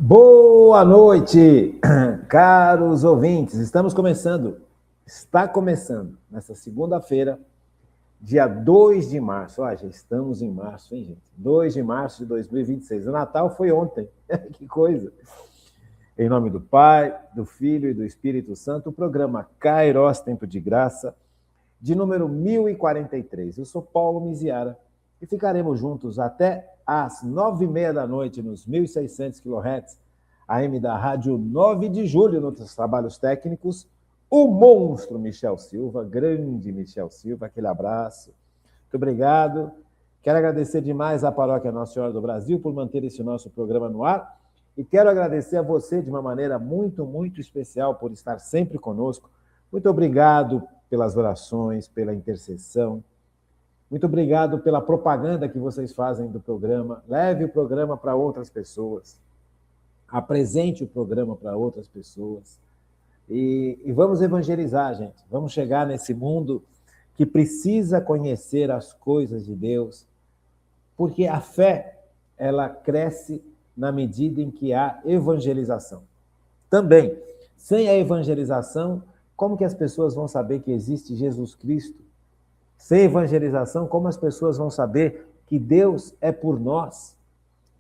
Boa noite, caros ouvintes. Está começando, nessa segunda-feira, dia 2 de março. Já estamos em março, hein, gente? 2 de março de 2026. O Natal foi ontem. Que coisa. Em nome do Pai, do Filho e do Espírito Santo, o programa Kairos Tempo de Graça, de número 1043. Eu sou Paulo Miziara e ficaremos juntos até às 9h30 da noite, nos 1.600 kHz, AM da Rádio 9 de Julho, nos trabalhos técnicos, o monstro Michel Silva, grande Michel Silva, aquele abraço. Muito obrigado. Quero agradecer demais à Paróquia Nossa Senhora do Brasil por manter esse nosso programa no ar e quero agradecer a você de uma maneira muito, muito especial por estar sempre conosco. Muito obrigado pelas orações, pela intercessão. Muito obrigado pela propaganda que vocês fazem do programa. Leve o programa para outras pessoas. Apresente o programa para outras pessoas. E vamos evangelizar, gente. Vamos chegar nesse mundo que precisa conhecer as coisas de Deus, porque a fé, ela cresce na medida em que há evangelização. Também, sem a evangelização, como que as pessoas vão saber que existe Jesus Cristo? Sem evangelização, como as pessoas vão saber que Deus é por nós,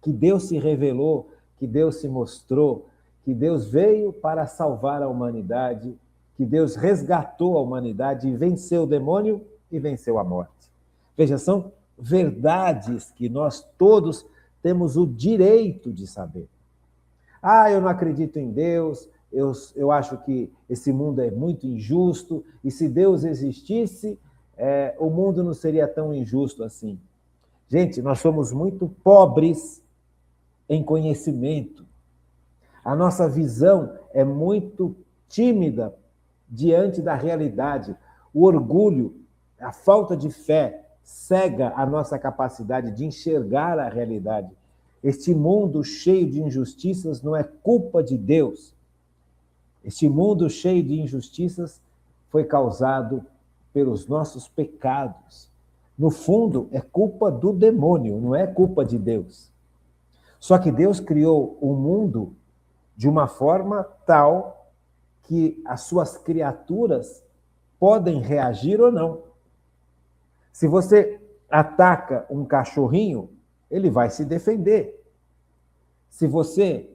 que Deus se revelou, que Deus se mostrou, que Deus veio para salvar a humanidade, que Deus resgatou a humanidade e venceu o demônio e venceu a morte. Veja, são verdades que nós todos temos o direito de saber. Eu não acredito em Deus, eu acho que esse mundo é muito injusto, e se Deus existisse, o mundo não seria tão injusto assim. Gente, nós somos muito pobres em conhecimento. A nossa visão é muito tímida diante da realidade. O orgulho, a falta de fé, cega a nossa capacidade de enxergar a realidade. Este mundo cheio de injustiças não é culpa de Deus. Este mundo cheio de injustiças foi causado pelos nossos pecados. No fundo, é culpa do demônio, não é culpa de Deus. Só que Deus criou o mundo de uma forma tal que as suas criaturas podem reagir ou não. Se você ataca um cachorrinho, ele vai se defender. Se você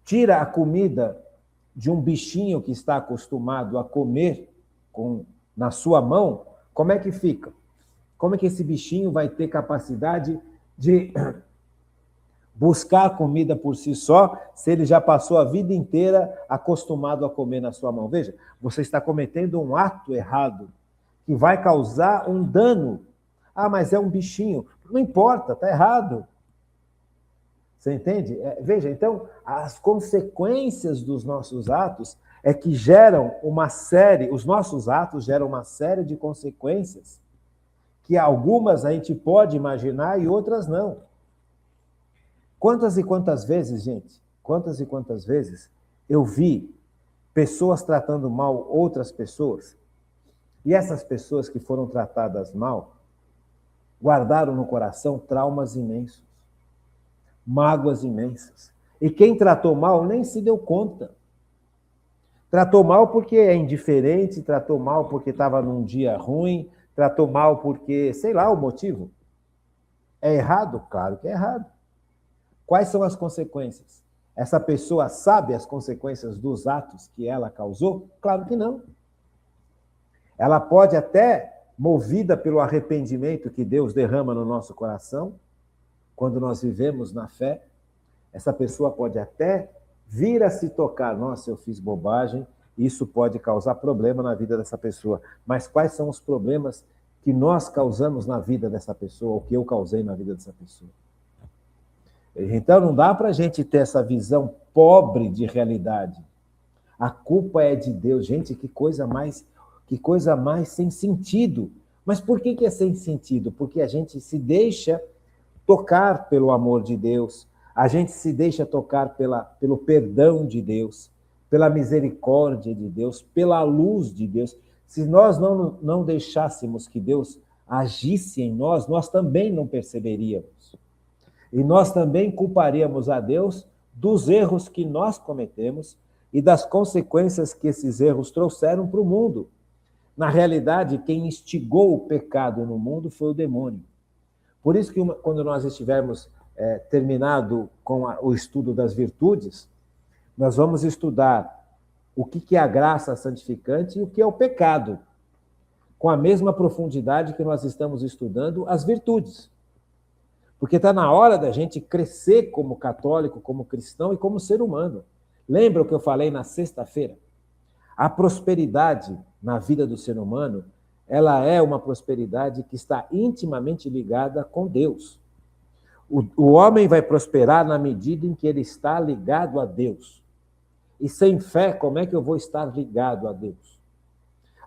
tira a comida de um bichinho que está acostumado a comer na sua mão, como é que fica? Como é que esse bichinho vai ter capacidade de buscar a comida por si só, se ele já passou a vida inteira acostumado a comer na sua mão? Veja, você está cometendo um ato errado, que vai causar um dano. Mas é um bichinho. Não importa, está errado. Você entende? Veja, então, as consequências dos nossos atos é que geram os nossos atos geram uma série de consequências, que algumas a gente pode imaginar e outras não. Quantas e quantas vezes, gente, eu vi pessoas tratando mal outras pessoas, e essas pessoas que foram tratadas mal guardaram no coração traumas imensos, mágoas imensas. E quem tratou mal nem se deu conta. Tratou mal porque é indiferente, tratou mal porque estava num dia ruim, tratou mal porque, sei lá o motivo. É errado? Claro que é errado. Quais são as consequências? Essa pessoa sabe as consequências dos atos que ela causou? Claro que não. Ela pode até, movida pelo arrependimento que Deus derrama no nosso coração, quando nós vivemos na fé, essa pessoa pode até vir a se tocar: nossa, eu fiz bobagem, isso pode causar problema na vida dessa pessoa. Mas quais são os problemas que nós causamos na vida dessa pessoa, ou que eu causei na vida dessa pessoa? Então, não dá para a gente ter essa visão pobre de realidade. A culpa é de Deus. Gente, que coisa mais sem sentido. Mas por que é sem sentido? Porque a gente se deixa tocar pelo amor de Deus, a gente se deixa tocar pelo perdão de Deus, pela misericórdia de Deus, pela luz de Deus. Se nós não deixássemos que Deus agisse em nós, nós também não perceberíamos. E nós também culparíamos a Deus dos erros que nós cometemos e das consequências que esses erros trouxeram para o mundo. Na realidade, quem instigou o pecado no mundo foi o demônio. Por isso que quando nós estivermos terminado com o estudo das virtudes, nós vamos estudar o que é a graça santificante e o que é o pecado, com a mesma profundidade que nós estamos estudando as virtudes. Porque está na hora da gente crescer como católico, como cristão e como ser humano. Lembra o que eu falei na sexta-feira? A prosperidade na vida do ser humano, ela é uma prosperidade que está intimamente ligada com Deus. O homem vai prosperar na medida em que ele está ligado a Deus. E sem fé, como é que eu vou estar ligado a Deus?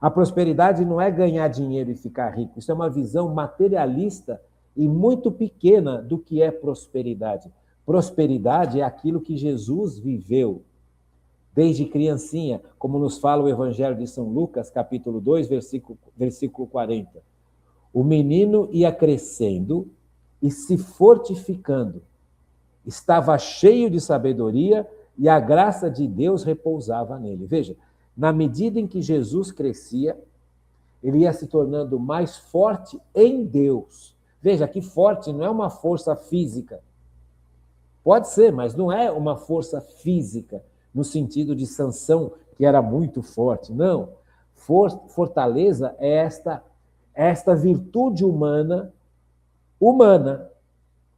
A prosperidade não é ganhar dinheiro e ficar rico. Isso é uma visão materialista e muito pequena do que é prosperidade. Prosperidade é aquilo que Jesus viveu desde criancinha, como nos fala o Evangelho de São Lucas, capítulo 2, versículo 40. O menino ia crescendo e se fortificando. Estava cheio de sabedoria e a graça de Deus repousava nele. Veja, na medida em que Jesus crescia, ele ia se tornando mais forte em Deus. Veja, que forte não é uma força física. Pode ser, mas não é uma força física, no sentido de Sansão, que era muito forte. Não. Fortaleza é esta virtude humana,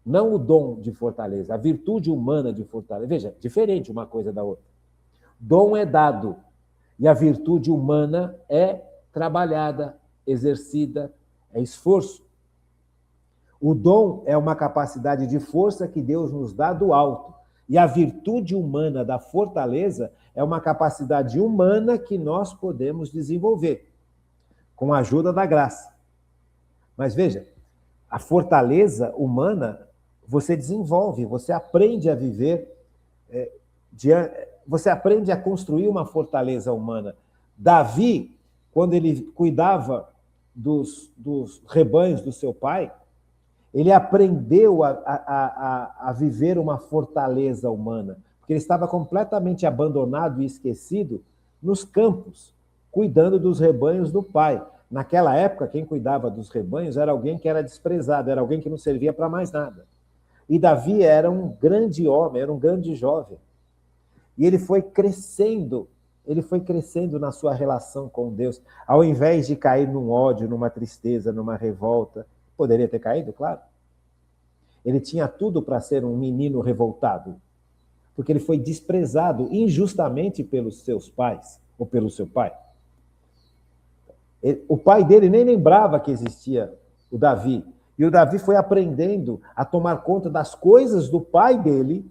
não o dom de fortaleza, a virtude humana de fortaleza. Veja, diferente uma coisa da outra. Dom é dado, e a virtude humana é trabalhada, exercida, é esforço. O dom é uma capacidade de força que Deus nos dá do alto. E a virtude humana da fortaleza é uma capacidade humana que nós podemos desenvolver, com a ajuda da graça. Mas veja, a fortaleza humana você desenvolve, você aprende a viver, você aprende a construir uma fortaleza humana. Davi, quando ele cuidava dos rebanhos do seu pai, ele aprendeu a viver uma fortaleza humana, porque ele estava completamente abandonado e esquecido nos campos, cuidando dos rebanhos do pai. Naquela época, quem cuidava dos rebanhos era alguém que era desprezado, era alguém que não servia para mais nada. E Davi era um grande homem, era um grande jovem. E ele foi crescendo na sua relação com Deus, ao invés de cair num ódio, numa tristeza, numa revolta. Poderia ter caído, claro. Ele tinha tudo para ser um menino revoltado, porque ele foi desprezado injustamente pelos seus pais, ou pelo seu pai. O pai dele nem lembrava que existia o Davi. E o Davi foi aprendendo a tomar conta das coisas do pai dele,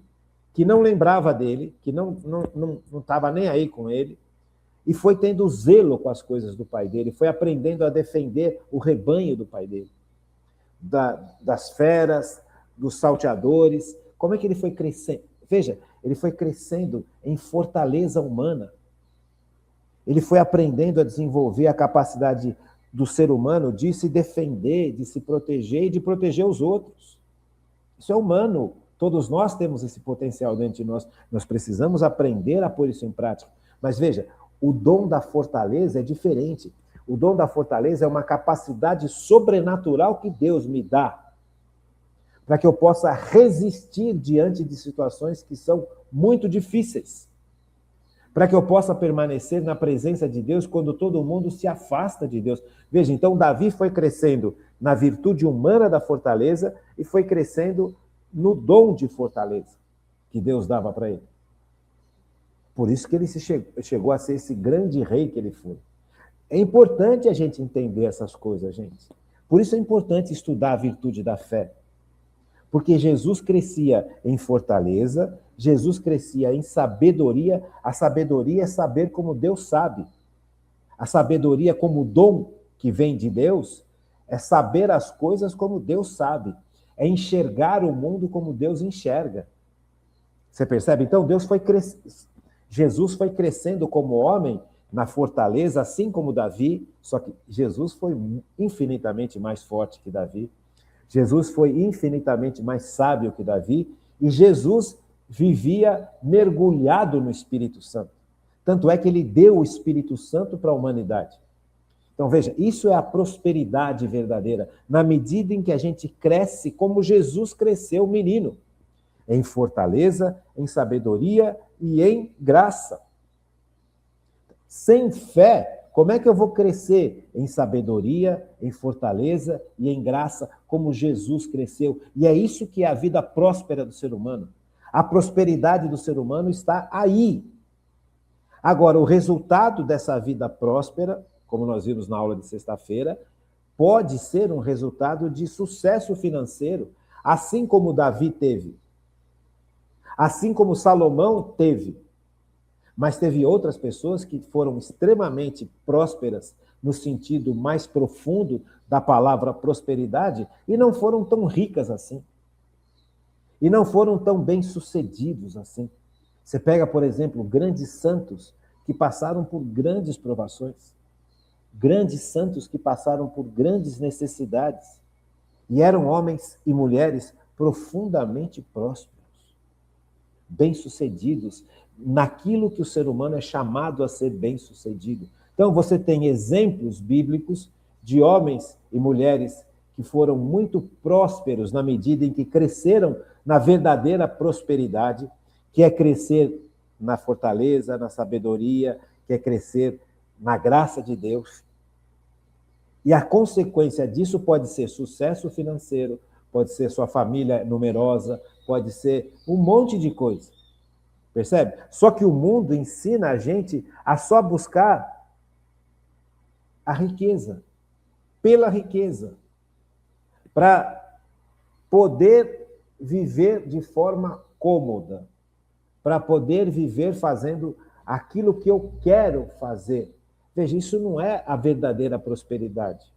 que não lembrava dele, que não estava nem aí com ele, e foi tendo zelo com as coisas do pai dele, foi aprendendo a defender o rebanho do pai dele, das feras, dos salteadores. Como é que ele foi crescendo? Veja, ele foi crescendo em fortaleza humana. Ele foi aprendendo a desenvolver a capacidade do ser humano de se defender, de se proteger e de proteger os outros. Isso é humano. Todos nós temos esse potencial dentro de nós. Nós precisamos aprender a pôr isso em prática. Mas veja, o dom da fortaleza é diferente. O dom da fortaleza é uma capacidade sobrenatural que Deus me dá para que eu possa resistir diante de situações que são muito difíceis. Para que eu possa permanecer na presença de Deus quando todo mundo se afasta de Deus. Veja, então Davi foi crescendo na virtude humana da fortaleza e foi crescendo no dom de fortaleza que Deus dava para ele. Por isso que ele chegou a ser esse grande rei que ele foi. É importante a gente entender essas coisas, gente. Por isso é importante estudar a virtude da fé. Porque Jesus crescia em fortaleza, Jesus crescia em sabedoria. A sabedoria é saber como Deus sabe. A sabedoria como dom que vem de Deus é saber as coisas como Deus sabe. É enxergar o mundo como Deus enxerga. Você percebe? Então, Jesus foi crescendo como homem na fortaleza, assim como Davi, só que Jesus foi infinitamente mais forte que Davi. Jesus foi infinitamente mais sábio que Davi e Jesus vivia mergulhado no Espírito Santo. Tanto é que ele deu o Espírito Santo para a humanidade. Então, veja, isso é a prosperidade verdadeira, na medida em que a gente cresce como Jesus cresceu, menino, em fortaleza, em sabedoria e em graça. Sem fé, como é que eu vou crescer em sabedoria, em fortaleza e em graça, como Jesus cresceu? E é isso que é a vida próspera do ser humano. A prosperidade do ser humano está aí. Agora, o resultado dessa vida próspera, como nós vimos na aula de sexta-feira, pode ser um resultado de sucesso financeiro, assim como Davi teve, assim como Salomão teve. Mas teve outras pessoas que foram extremamente prósperas no sentido mais profundo da palavra prosperidade e não foram tão ricas assim. E não foram tão bem-sucedidos assim. Você pega, por exemplo, grandes santos que passaram por grandes provações. Grandes santos que passaram por grandes necessidades. E eram homens e mulheres profundamente prósperos, bem-sucedidos naquilo que o ser humano é chamado a ser bem-sucedido. Então, você tem exemplos bíblicos de homens e mulheres que foram muito prósperos na medida em que cresceram na verdadeira prosperidade, que é crescer na fortaleza, na sabedoria, que é crescer na graça de Deus. E a consequência disso pode ser sucesso financeiro, pode ser sua família numerosa, pode ser um monte de coisa. Percebe? Só que o mundo ensina a gente a só buscar a riqueza, pela riqueza, para poder viver de forma cômoda, para poder viver fazendo aquilo que eu quero fazer. Veja, isso não é a verdadeira prosperidade.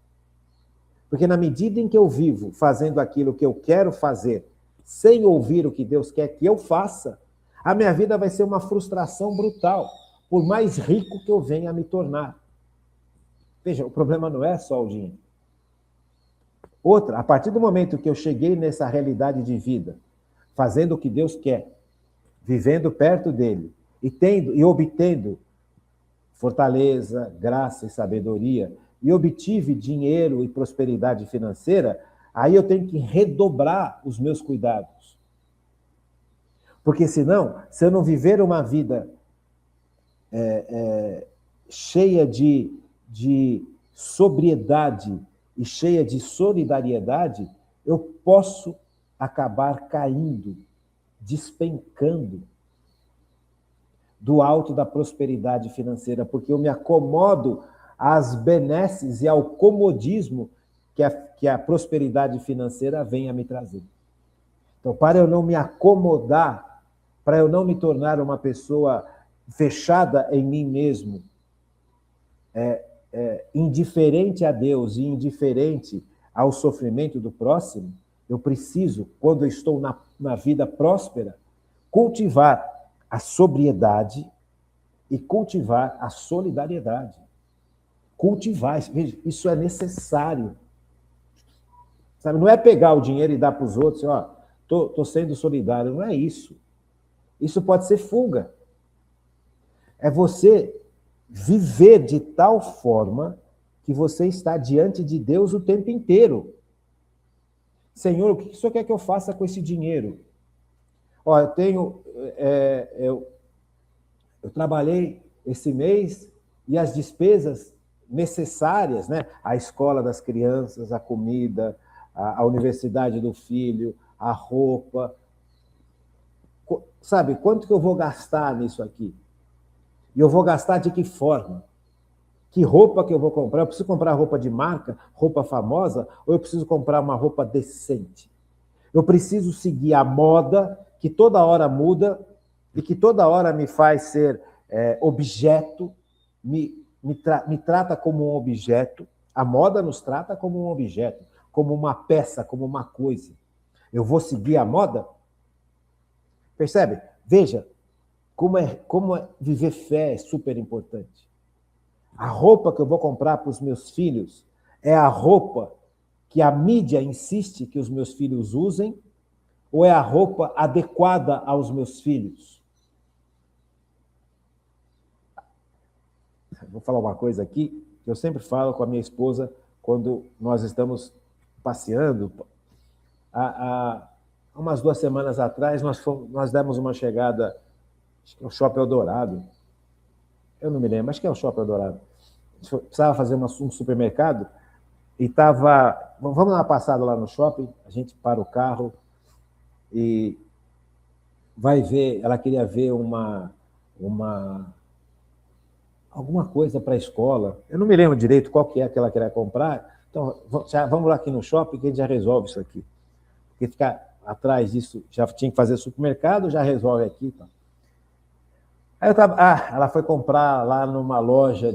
Porque na medida em que eu vivo fazendo aquilo que eu quero fazer, sem ouvir o que Deus quer que eu faça, a minha vida vai ser uma frustração brutal, por mais rico que eu venha a me tornar. Veja, o problema não é só o dinheiro. Outra, a partir do momento que eu cheguei nessa realidade de vida, fazendo o que Deus quer, vivendo perto dele e tendo e obtendo fortaleza, graça e sabedoria, e obtive dinheiro e prosperidade financeira, aí eu tenho que redobrar os meus cuidados. Porque senão, se eu não viver uma vida cheia de sobriedade e cheia de solidariedade, eu posso acabar caindo, despencando do alto da prosperidade financeira, porque eu me acomodo às benesses e ao comodismo que a prosperidade financeira vem a me trazer. Então, para eu não me acomodar, para eu não me tornar uma pessoa fechada em mim mesmo, indiferente a Deus e indiferente ao sofrimento do próximo, eu preciso, quando eu estou na vida próspera, cultivar a sobriedade e cultivar a solidariedade. Cultivar, isso é necessário. Sabe, não é pegar o dinheiro e dar para os outros, ó, tô sendo solidário, não é isso. Isso pode ser fuga. É você viver de tal forma que você está diante de Deus o tempo inteiro. Senhor, o que o Senhor quer que eu faça com esse dinheiro? Ó, eu trabalhei esse mês e as despesas necessárias, né? A escola das crianças, a comida, a universidade do filho, a roupa. Sabe, quanto que eu vou gastar nisso aqui? E eu vou gastar de que forma? Que roupa que eu vou comprar? Eu preciso comprar roupa de marca, roupa famosa, ou eu preciso comprar uma roupa decente? Eu preciso seguir a moda que toda hora muda e que toda hora me faz ser objeto, me trata como um objeto. A moda nos trata como um objeto, como uma peça, como uma coisa. Eu vou seguir a moda? Percebe? Veja, como viver fé é super importante. A roupa que eu vou comprar para os meus filhos é a roupa que a mídia insiste que os meus filhos usem ou é a roupa adequada aos meus filhos? Vou falar uma coisa aqui que eu sempre falo com a minha esposa quando nós estamos passeando. Há umas 2 semanas atrás, nós demos uma chegada, acho que é o Shopping Eldorado. Eu não me lembro, acho que é o Shopping Eldorado. Precisava fazer um supermercado e estava... Vamos dar uma passada lá no shopping, a gente para o carro e vai ver... Ela queria ver alguma coisa para a escola. Eu não me lembro direito qual que é que ela queria comprar. Então, vamos lá aqui no shopping que a gente já resolve isso aqui. Porque ficar atrás disso, já tinha que fazer supermercado, já resolve aqui. Tá? Aí ela foi comprar lá numa loja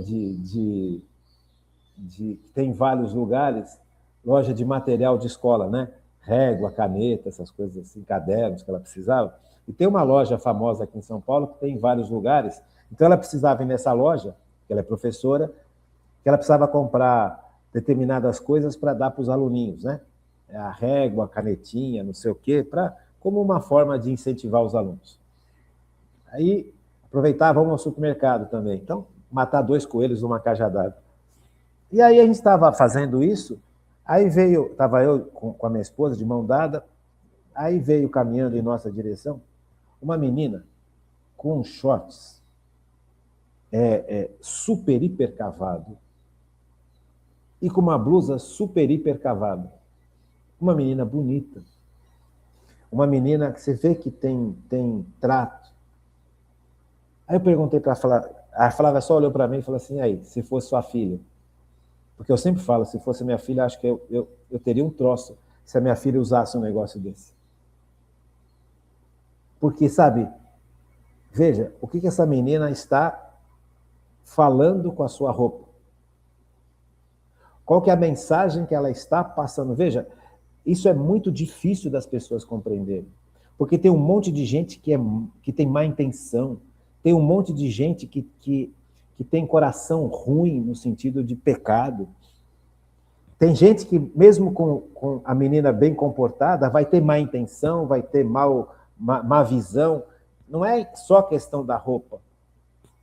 tem vários lugares, loja de material de escola, né? Régua, caneta, essas coisas assim, cadernos que ela precisava. E tem uma loja famosa aqui em São Paulo que tem em vários lugares. Então ela precisava ir nessa loja, que ela é professora, que ela precisava comprar determinadas coisas para dar para os aluninhos, né? A régua, a canetinha, não sei o quê, como uma forma de incentivar os alunos. Aí, aproveitar, vamos ao supermercado também. Então, matar 2 coelhos numa cajadada. E aí a gente estava fazendo isso, aí estava eu com a minha esposa, de mão dada, aí veio caminhando em nossa direção uma menina com shorts super, hiper cavado e com uma blusa super, hiper cavada. Uma menina bonita. Uma menina que você vê que tem trato. Aí eu perguntei para ela, a Flávia só olhou para mim e falou assim, aí, se fosse sua filha? Porque eu sempre falo, se fosse minha filha, acho que eu teria um troço se a minha filha usasse um negócio desse. Porque, sabe, veja, o que essa menina está falando com a sua roupa? Qual que é a mensagem que ela está passando? Veja, isso é muito difícil das pessoas compreenderem. Porque tem um monte de gente que tem má intenção, tem um monte de gente que tem coração ruim no sentido de pecado. Tem gente que, mesmo com a menina bem comportada, vai ter má intenção, vai ter má visão. Não é só questão da roupa,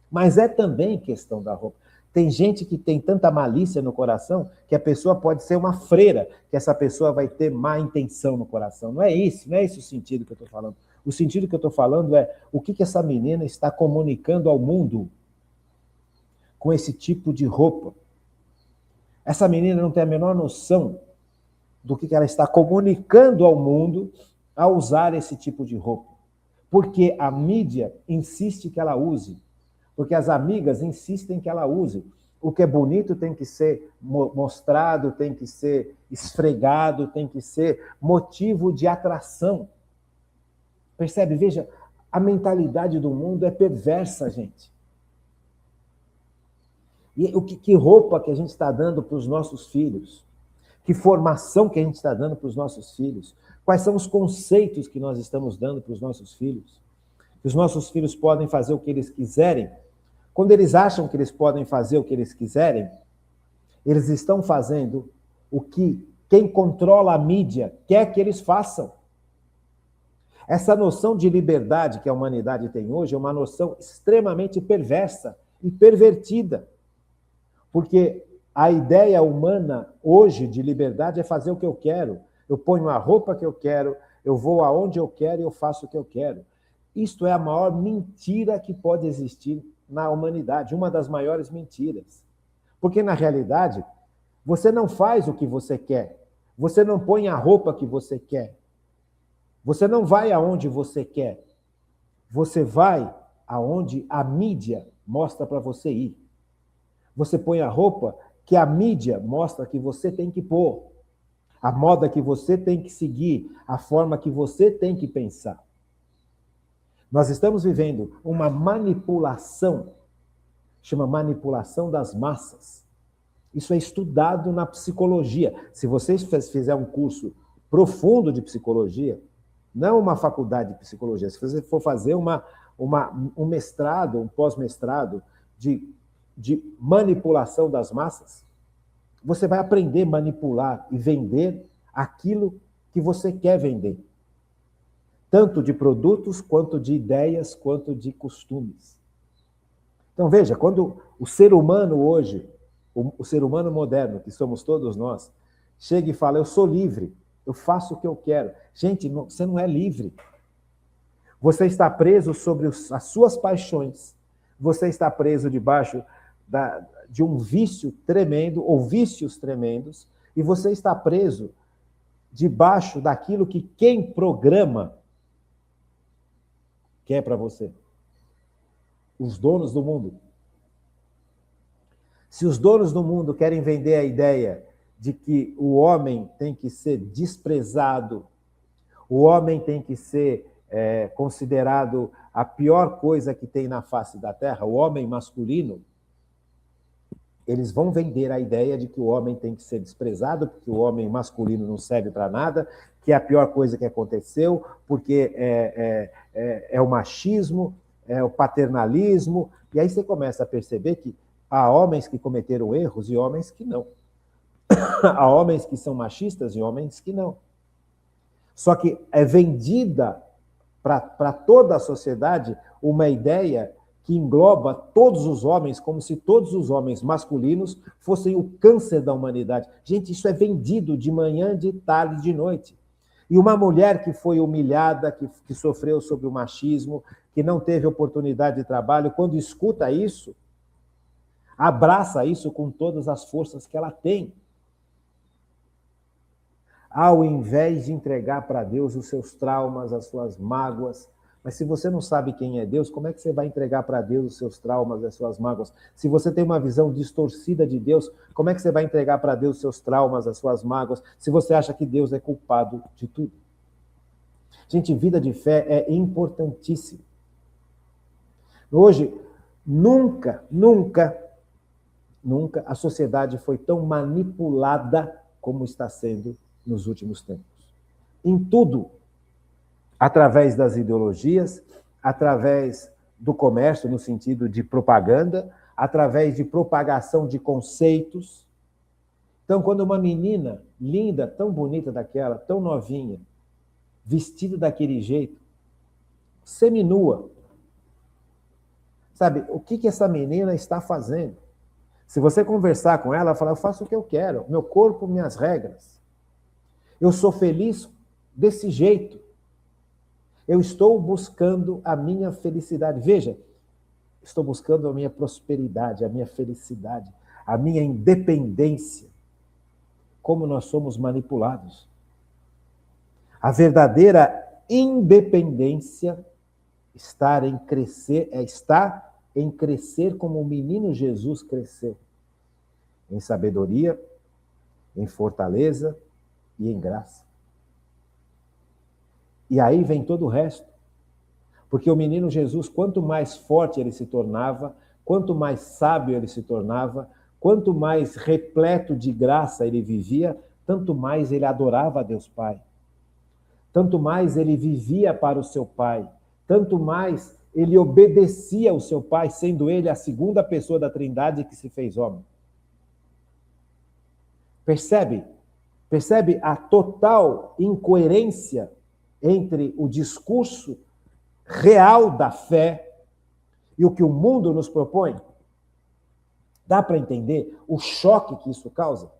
mas é também questão da roupa. Tem gente que tem tanta malícia no coração que a pessoa pode ser uma freira, que essa pessoa vai ter má intenção no coração. Não é esse o sentido que eu estou falando. O sentido que eu estou falando é o que essa menina está comunicando ao mundo com esse tipo de roupa. Essa menina não tem a menor noção do que ela está comunicando ao mundo ao usar esse tipo de roupa. Porque a mídia insiste que ela use. Porque as amigas insistem que ela use. O que é bonito tem que ser mostrado, tem que ser esfregado, tem que ser motivo de atração. Percebe? Veja, a mentalidade do mundo é perversa, gente. E que roupa que a gente está dando para os nossos filhos? Que formação que a gente está dando para os nossos filhos? Quais são os conceitos que nós estamos dando para os nossos filhos? Que os nossos filhos podem fazer o que eles quiserem? Quando eles acham que eles podem fazer o que eles quiserem, eles estão fazendo o que quem controla a mídia quer que eles façam. Essa noção de liberdade que a humanidade tem hoje é uma noção extremamente perversa e pervertida. Porque a ideia humana hoje de liberdade é fazer o que eu quero. Eu ponho a roupa que eu quero, eu vou aonde eu quero e eu faço o que eu quero. Isto é a maior mentira que pode existir na humanidade, uma das maiores mentiras. Porque, na realidade, você não faz o que você quer, você não põe a roupa que você quer, você não vai aonde você quer, você vai aonde a mídia mostra para você ir. Você põe a roupa que a mídia mostra que você tem que pôr, a moda que você tem que seguir, a forma que você tem que pensar. Nós estamos vivendo uma manipulação, chama manipulação das massas. Isso é estudado na psicologia. Se vocês fizerem um curso profundo de psicologia, não uma faculdade de psicologia, se você for fazer um mestrado, um pós-mestrado de manipulação das massas, você vai aprender a manipular e vender aquilo que você quer vender. Tanto de produtos, quanto de ideias, quanto de costumes. Então veja, quando o ser humano hoje, o ser humano moderno, que somos todos nós, chega e fala, eu sou livre, eu faço o que eu quero. Gente, você não é livre. Você está preso sobre as suas paixões. Você está preso debaixo de um vício tremendo, ou vícios tremendos, e você está preso debaixo daquilo que quem programa quer para você. Os donos do mundo. Se os donos do mundo querem vender a ideia de que o homem tem que ser desprezado, o homem tem que ser considerado a pior coisa que tem na face da Terra, o homem masculino, eles vão vender a ideia de que o homem tem que ser desprezado, porque o homem masculino não serve para nada, que é a pior coisa que aconteceu, porque é o machismo, é o paternalismo, e aí você começa a perceber que há homens que cometeram erros e homens que não. Há homens que são machistas e homens que não. Só que é vendida para toda a sociedade uma ideia que engloba todos os homens, como se todos os homens masculinos fossem o câncer da humanidade. Gente, isso é vendido de manhã, de tarde, de noite. E uma mulher que foi humilhada, que sofreu sobre o machismo, que não teve oportunidade de trabalho, quando escuta isso, abraça isso com todas as forças que ela tem. Ao invés de entregar para Deus os seus traumas, as suas mágoas. Mas se você não sabe quem é Deus, como é que você vai entregar para Deus os seus traumas, as suas mágoas? Se você tem uma visão distorcida de Deus, como é que você vai entregar para Deus os seus traumas, as suas mágoas, se você acha que Deus é culpado de tudo? Gente, vida de fé é importantíssima. Hoje, nunca a sociedade foi tão manipulada como está sendo nos últimos tempos. Em tudo. Através das ideologias, através do comércio, no sentido de propaganda, através de propagação de conceitos. Então, quando uma menina linda, tão bonita daquela, tão novinha, vestida daquele jeito, seminua, sabe, o que essa menina está fazendo? Se você conversar com ela, falar, eu faço o que eu quero, meu corpo, minhas regras. Eu sou feliz desse jeito. Eu estou buscando a minha felicidade. Veja, estou buscando a minha prosperidade, a minha felicidade, a minha independência. Como nós somos manipulados. A verdadeira independência está em crescer como o menino Jesus cresceu. Em sabedoria, em fortaleza e em graça. E aí vem todo o resto. Porque o menino Jesus, quanto mais forte ele se tornava, quanto mais sábio ele se tornava, quanto mais repleto de graça ele vivia, tanto mais ele adorava a Deus Pai. Tanto mais ele vivia para o seu Pai. Tanto mais ele obedecia ao seu Pai, sendo ele a segunda pessoa da Trindade que se fez homem. Percebe? Percebe a total incoerência entre o discurso real da fé e o que o mundo nos propõe? Dá para entender o choque que isso causa?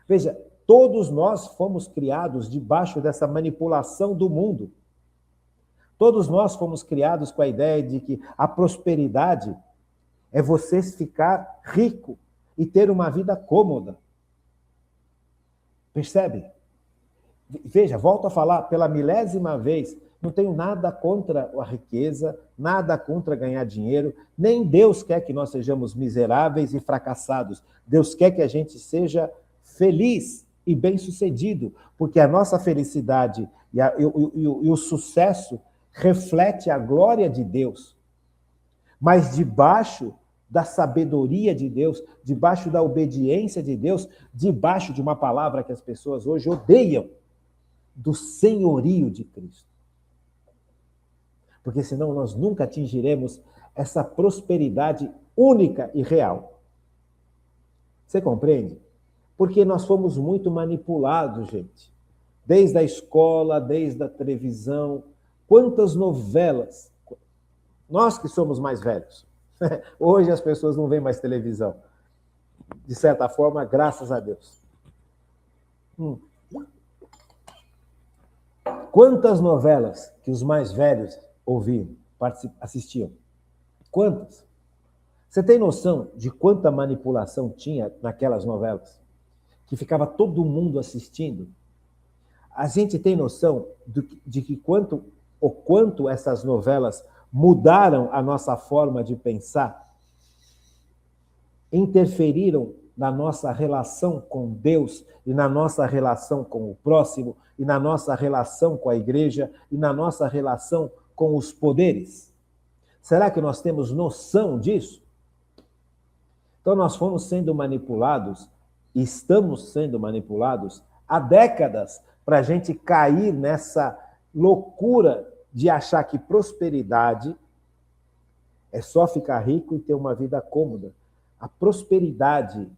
Veja, todos nós fomos criados debaixo dessa manipulação do mundo. Todos nós fomos criados com a ideia de que a prosperidade é você ficar rico e ter uma vida cômoda. Percebe? Veja, volto a falar pela milésima vez, não tenho nada contra a riqueza, nada contra ganhar dinheiro, nem Deus quer que nós sejamos miseráveis e fracassados. Deus quer que a gente seja feliz e bem-sucedido, porque a nossa felicidade e o sucesso reflete a glória de Deus. Mas debaixo da sabedoria de Deus, debaixo da obediência de Deus, debaixo de uma palavra que as pessoas hoje odeiam, do senhorio de Cristo. Porque senão nós nunca atingiremos essa prosperidade única e real. Você compreende? Porque nós fomos muito manipulados, gente. Desde a escola, desde a televisão. Quantas novelas? Nós que somos mais velhos. Hoje as pessoas não veem mais televisão. De certa forma, graças a Deus. Quantas novelas que os mais velhos ouviam, assistiam? Quantas? Você tem noção de quanta manipulação tinha naquelas novelas? Que ficava todo mundo assistindo? A gente tem noção de que quanto essas novelas mudaram a nossa forma de pensar? Interferiram na nossa relação com Deus e na nossa relação com o próximo e na nossa relação com a igreja e na nossa relação com os poderes? Será que nós temos noção disso? Então nós fomos sendo manipulados, e estamos sendo manipulados há décadas para a gente cair nessa loucura de achar que prosperidade é só ficar rico e ter uma vida cômoda. A prosperidade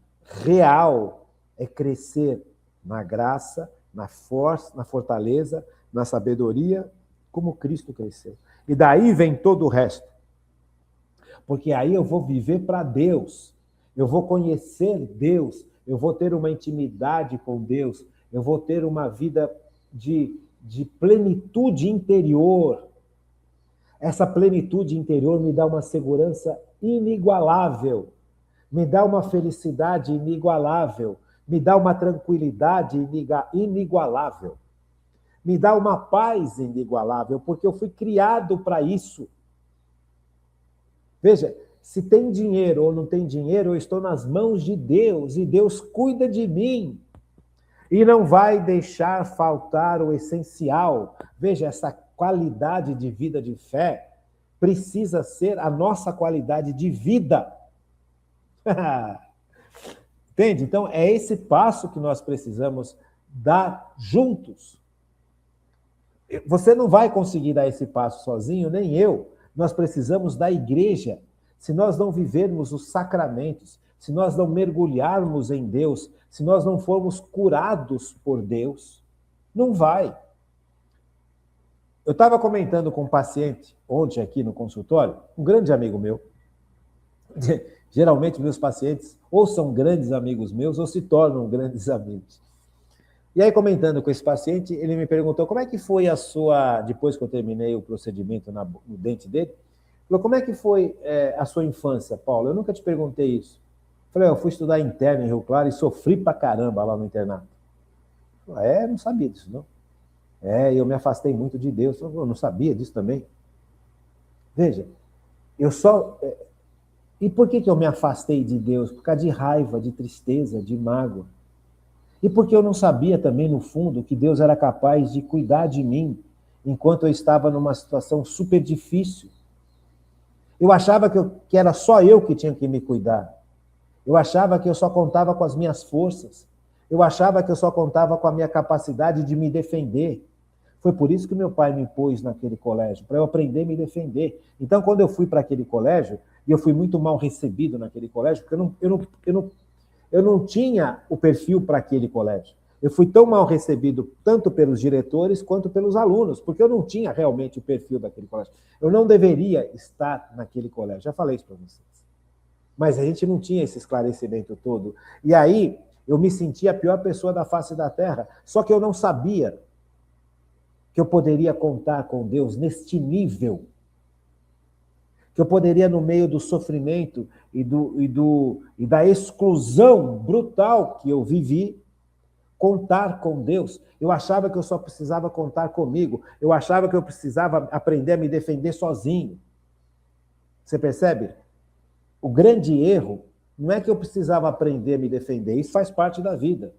real é crescer na graça, na força, na fortaleza, na sabedoria, como Cristo cresceu. E daí vem todo o resto. Porque aí eu vou viver para Deus, eu vou conhecer Deus, eu vou ter uma intimidade com Deus, eu vou ter uma vida de plenitude interior. Essa plenitude interior me dá uma segurança inigualável, me dá uma felicidade inigualável, me dá uma tranquilidade inigualável, me dá uma paz inigualável, porque eu fui criado para isso. Veja, se tem dinheiro ou não tem dinheiro, eu estou nas mãos de Deus, e Deus cuida de mim. E não vai deixar faltar o essencial. Veja, essa qualidade de vida de fé precisa ser a nossa qualidade de vida. Entende? Então, é esse passo que nós precisamos dar juntos. Você não vai conseguir dar esse passo sozinho, nem eu. Nós precisamos da igreja. Se nós não vivermos os sacramentos, se nós não mergulharmos em Deus, se nós não formos curados por Deus, não vai. Eu estava comentando com um paciente ontem aqui no consultório, um grande amigo meu. Geralmente meus pacientes ou são grandes amigos meus ou se tornam grandes amigos. E aí, comentando com esse paciente, ele me perguntou como é que foi a sua, depois que eu terminei o procedimento no dente dele, falou, como é que foi a sua infância, Paulo? Eu nunca te perguntei isso. Falei, eu fui estudar interno em Rio Claro e sofri pra caramba lá no internato. Falei, não sabia disso, não. Eu me afastei muito de Deus. Eu não sabia disso também. Veja, E por que eu me afastei de Deus? Por causa de raiva, de tristeza, de mágoa. E porque eu não sabia também, no fundo, que Deus era capaz de cuidar de mim enquanto eu estava numa situação super difícil. Eu achava que era só eu que tinha que me cuidar. Eu achava que eu só contava com as minhas forças. Eu achava que eu só contava com a minha capacidade de me defender. Foi por isso que meu pai me pôs naquele colégio, para eu aprender a me defender. Então, quando eu fui para aquele colégio, e eu fui muito mal recebido naquele colégio, porque eu não tinha o perfil para aquele colégio. Eu fui tão mal recebido tanto pelos diretores quanto pelos alunos, porque eu não tinha realmente o perfil daquele colégio. Eu não deveria estar naquele colégio. Já falei isso para vocês. Mas a gente não tinha esse esclarecimento todo. E aí, eu me sentia a pior pessoa da face da terra. Só que eu não sabia que eu poderia contar com Deus neste nível. Que eu poderia, no meio do sofrimento e da exclusão brutal que eu vivi, contar com Deus. Eu achava que eu só precisava contar comigo. Eu achava que eu precisava aprender a me defender sozinho. Você percebe? O grande erro não é que eu precisava aprender a me defender. Isso faz parte da vida.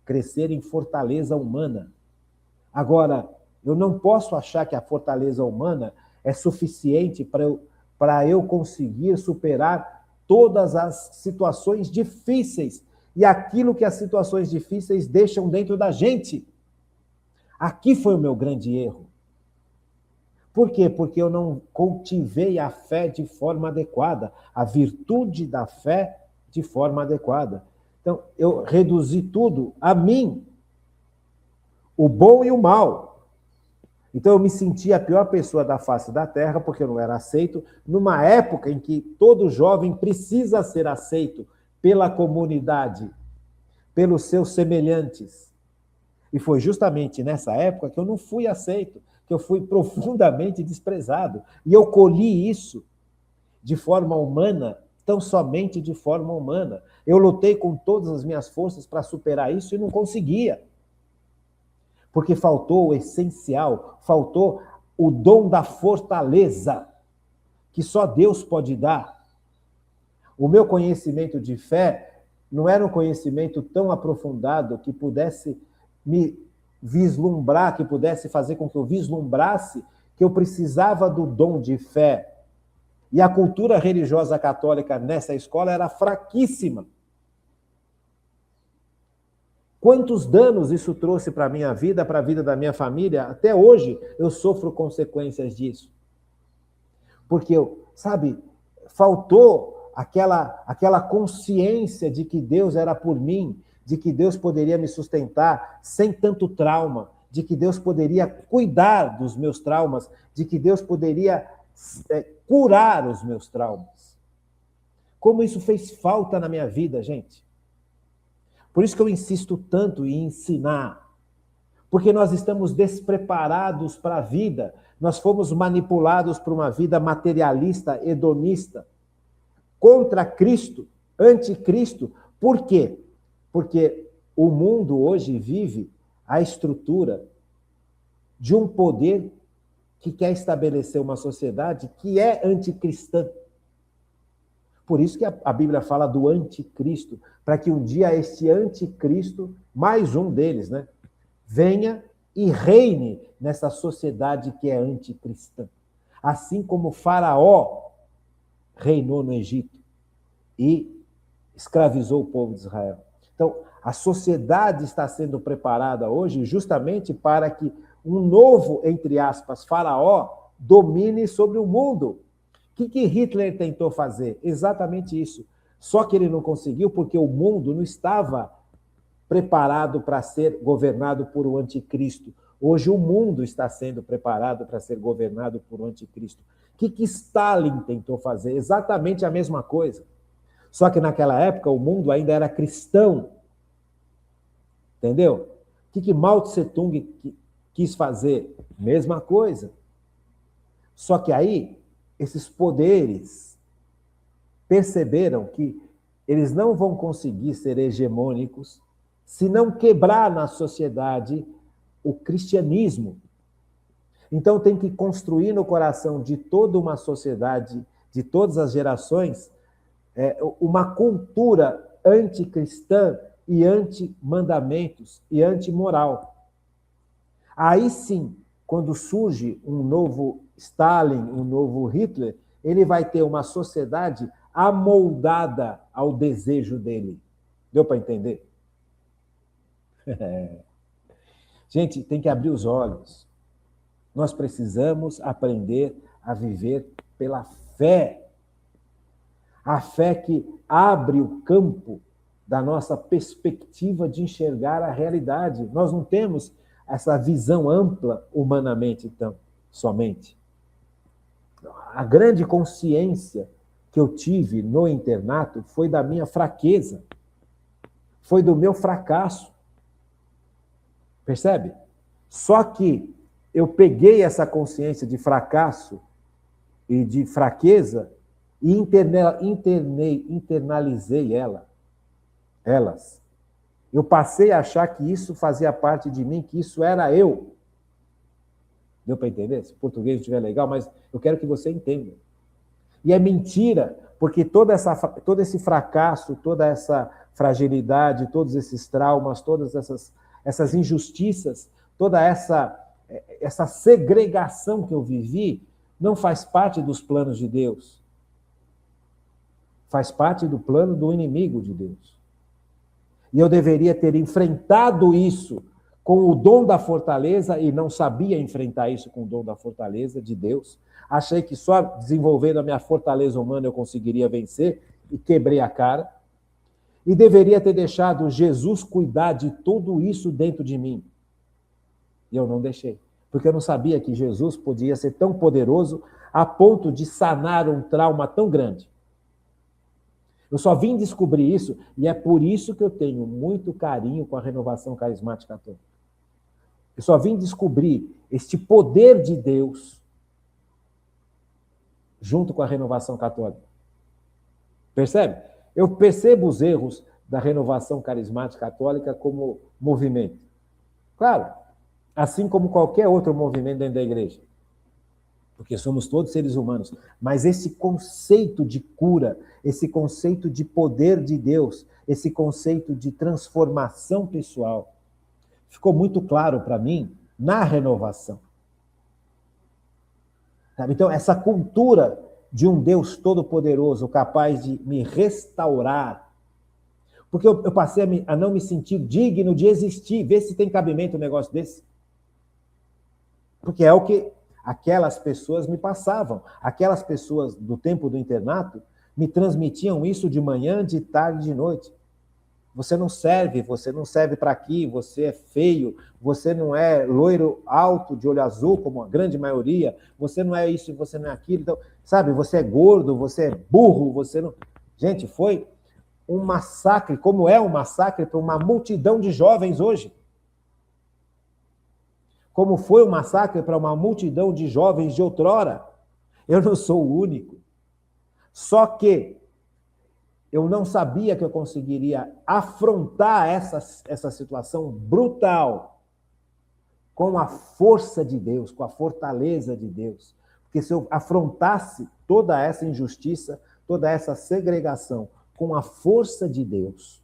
Crescer em fortaleza humana. Agora, eu não posso achar que a fortaleza humana é suficiente para eu conseguir superar todas as situações difíceis e aquilo que as situações difíceis deixam dentro da gente. Aqui foi o meu grande erro. Por quê? Porque eu não cultivei a fé de forma adequada, a virtude da fé de forma adequada. Então, eu reduzi tudo a mim, o bom e o mal. Então, eu me sentia a pior pessoa da face da terra, porque eu não era aceito, numa época em que todo jovem precisa ser aceito pela comunidade, pelos seus semelhantes. E foi justamente nessa época que eu não fui aceito, que eu fui profundamente desprezado. E eu colhi isso de forma humana, tão somente de forma humana. Eu lutei com todas as minhas forças para superar isso e não conseguia. Porque faltou o essencial, faltou o dom da fortaleza, que só Deus pode dar. O meu conhecimento de fé não era um conhecimento tão aprofundado que pudesse me vislumbrar, que pudesse fazer com que eu vislumbrasse que eu precisava do dom de fé. E a cultura religiosa católica nessa escola era fraquíssima. Quantos danos isso trouxe para a minha vida, para a vida da minha família? Até hoje eu sofro consequências disso. Porque, sabe, faltou aquela consciência de que Deus era por mim, de que Deus poderia me sustentar sem tanto trauma, de que Deus poderia cuidar dos meus traumas, de que Deus poderia curar os meus traumas. Como isso fez falta na minha vida, gente. Por isso que eu insisto tanto em ensinar. Porque nós estamos despreparados para a vida. Nós fomos manipulados por uma vida materialista, hedonista, contra Cristo, anticristo. Por quê? Porque o mundo hoje vive a estrutura de um poder que quer estabelecer uma sociedade que é anticristã. Por isso que a Bíblia fala do anticristo, para que um dia este anticristo, mais um deles, né, venha e reine nessa sociedade que é anticristã. Assim como Faraó reinou no Egito e escravizou o povo de Israel. Então, a sociedade está sendo preparada hoje justamente para que um novo, entre aspas, Faraó domine sobre o mundo. O que Hitler tentou fazer? Exatamente isso. Só que ele não conseguiu porque o mundo não estava preparado para ser governado por um anticristo. Hoje o mundo está sendo preparado para ser governado por um anticristo. O que Stalin tentou fazer? Exatamente a mesma coisa. Só que naquela época o mundo ainda era cristão. Entendeu? O que Mao Tse-tung quis fazer? Mesma coisa. Só que aí esses poderes perceberam que eles não vão conseguir ser hegemônicos se não quebrar na sociedade o cristianismo. Então tem que construir no coração de toda uma sociedade, de todas as gerações, uma cultura anticristã e anti-mandamentos e anti-moral. Aí sim, quando surge um novo Stalin, um novo Hitler, ele vai ter uma sociedade amoldada ao desejo dele. Deu para entender? Gente, tem que abrir os olhos. Nós precisamos aprender a viver pela fé. A fé que abre o campo da nossa perspectiva de enxergar a realidade. Nós não temos essa visão ampla humanamente, então, somente. A grande consciência que eu tive no internato foi da minha fraqueza, foi do meu fracasso. Percebe? Só que eu peguei essa consciência de fracasso e de fraqueza e internalizei elas. Eu passei a achar que isso fazia parte de mim, que isso era eu. Deu para entender? Se o português estiver legal, mas eu quero que você entenda. E é mentira, porque todo esse fracasso, toda essa fragilidade, todos esses traumas, todas essas injustiças, toda essa segregação que eu vivi, não faz parte dos planos de Deus. Faz parte do plano do inimigo de Deus. E eu deveria ter enfrentado isso com o dom da fortaleza e não sabia enfrentar isso com o dom da fortaleza de Deus. Achei que só desenvolvendo a minha fortaleza humana eu conseguiria vencer e quebrei a cara. E deveria ter deixado Jesus cuidar de tudo isso dentro de mim. E eu não deixei. Porque eu não sabia que Jesus podia ser tão poderoso a ponto de sanar um trauma tão grande. Eu só vim descobrir isso, e é por isso que eu tenho muito carinho com a renovação carismática católica. Eu só vim descobrir este poder de Deus junto com a renovação católica. Percebe? Eu percebo os erros da renovação carismática católica como movimento. Claro, assim como qualquer outro movimento dentro da igreja. Porque somos todos seres humanos. Mas esse conceito de cura, esse conceito de poder de Deus, esse conceito de transformação pessoal, ficou muito claro para mim na renovação. Então, essa cultura de um Deus todo-poderoso capaz de me restaurar, porque eu passei a não me sentir digno de existir, ver se tem cabimento um negócio desse. Porque é o que aquelas pessoas me passavam. Aquelas pessoas do tempo do internato me transmitiam isso de manhã, de tarde, de noite. Você não serve para aqui, você é feio, você não é loiro alto, de olho azul, como a grande maioria, você não é isso, você não é aquilo. Então, sabe, você é gordo, você é burro, você não... Gente, foi um massacre, como é um massacre para uma multidão de jovens hoje. Como foi um massacre para uma multidão de jovens de outrora. Eu não sou o único. Só que eu não sabia que eu conseguiria afrontar essa situação brutal com a força de Deus, com a fortaleza de Deus. Porque se eu afrontasse toda essa injustiça, toda essa segregação com a força de Deus,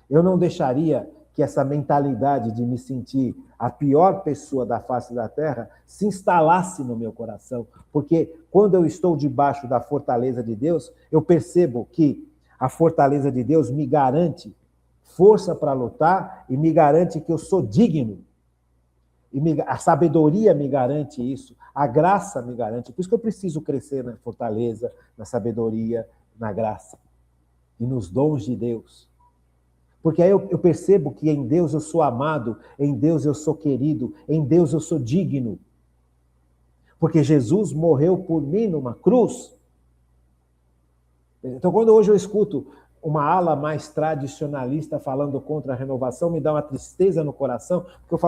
eu não deixaria que essa mentalidade de me sentir a pior pessoa da face da terra se instalasse no meu coração. Porque quando eu estou debaixo da fortaleza de Deus, eu percebo que a fortaleza de Deus me garante força para lutar e me garante que eu sou digno. E a sabedoria me garante isso, a graça me garante. Por isso que eu preciso crescer na fortaleza, na sabedoria, na graça e nos dons de Deus. Porque aí eu percebo que em Deus eu sou amado, em Deus eu sou querido, em Deus eu sou digno. Porque Jesus morreu por mim numa cruz. Então, quando hoje eu escuto uma ala mais tradicionalista falando contra a renovação, me dá uma tristeza no coração, porque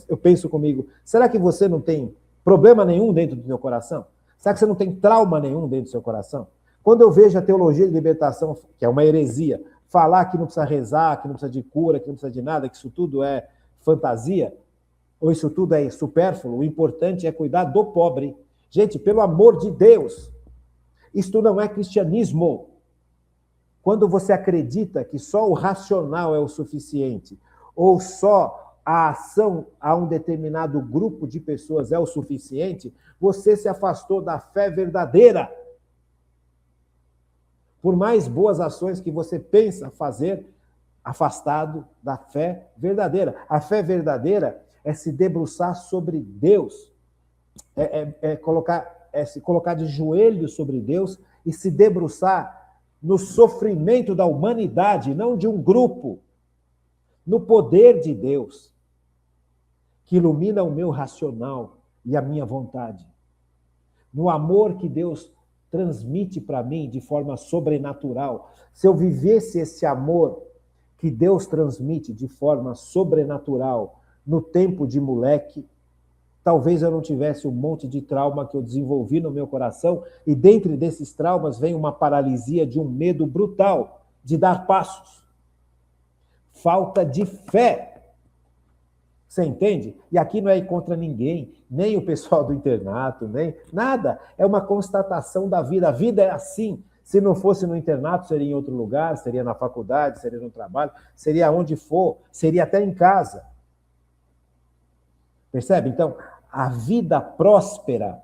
eu penso comigo, será que você não tem problema nenhum dentro do seu coração? Será que você não tem trauma nenhum dentro do seu coração? Quando eu vejo a teologia de libertação, que é uma heresia, falar que não precisa rezar, que não precisa de cura, que não precisa de nada, que isso tudo é fantasia, ou isso tudo é supérfluo, o importante é cuidar do pobre. Gente, pelo amor de Deus, isto não é cristianismo. Quando você acredita que só o racional é o suficiente, ou só a ação a um determinado grupo de pessoas é o suficiente, você se afastou da fé verdadeira. Por mais boas ações que você pensa fazer, afastado da fé verdadeira. A fé verdadeira é se debruçar sobre Deus, se colocar de joelhos sobre Deus e se debruçar no sofrimento da humanidade, não de um grupo, no poder de Deus, que ilumina o meu racional e a minha vontade, no amor que Deus transmite para mim de forma sobrenatural. Se eu vivesse esse amor que Deus transmite de forma sobrenatural no tempo de moleque, talvez eu não tivesse um monte de trauma que eu desenvolvi no meu coração, e dentre desses traumas vem uma paralisia de um medo brutal de dar passos. Falta de fé. Você entende? E aqui não é ir contra ninguém, nem o pessoal do internato, nem nada. É uma constatação da vida. A vida é assim. Se não fosse no internato, seria em outro lugar, seria na faculdade, seria no trabalho, seria onde for, seria até em casa. Percebe? Então, a vida próspera,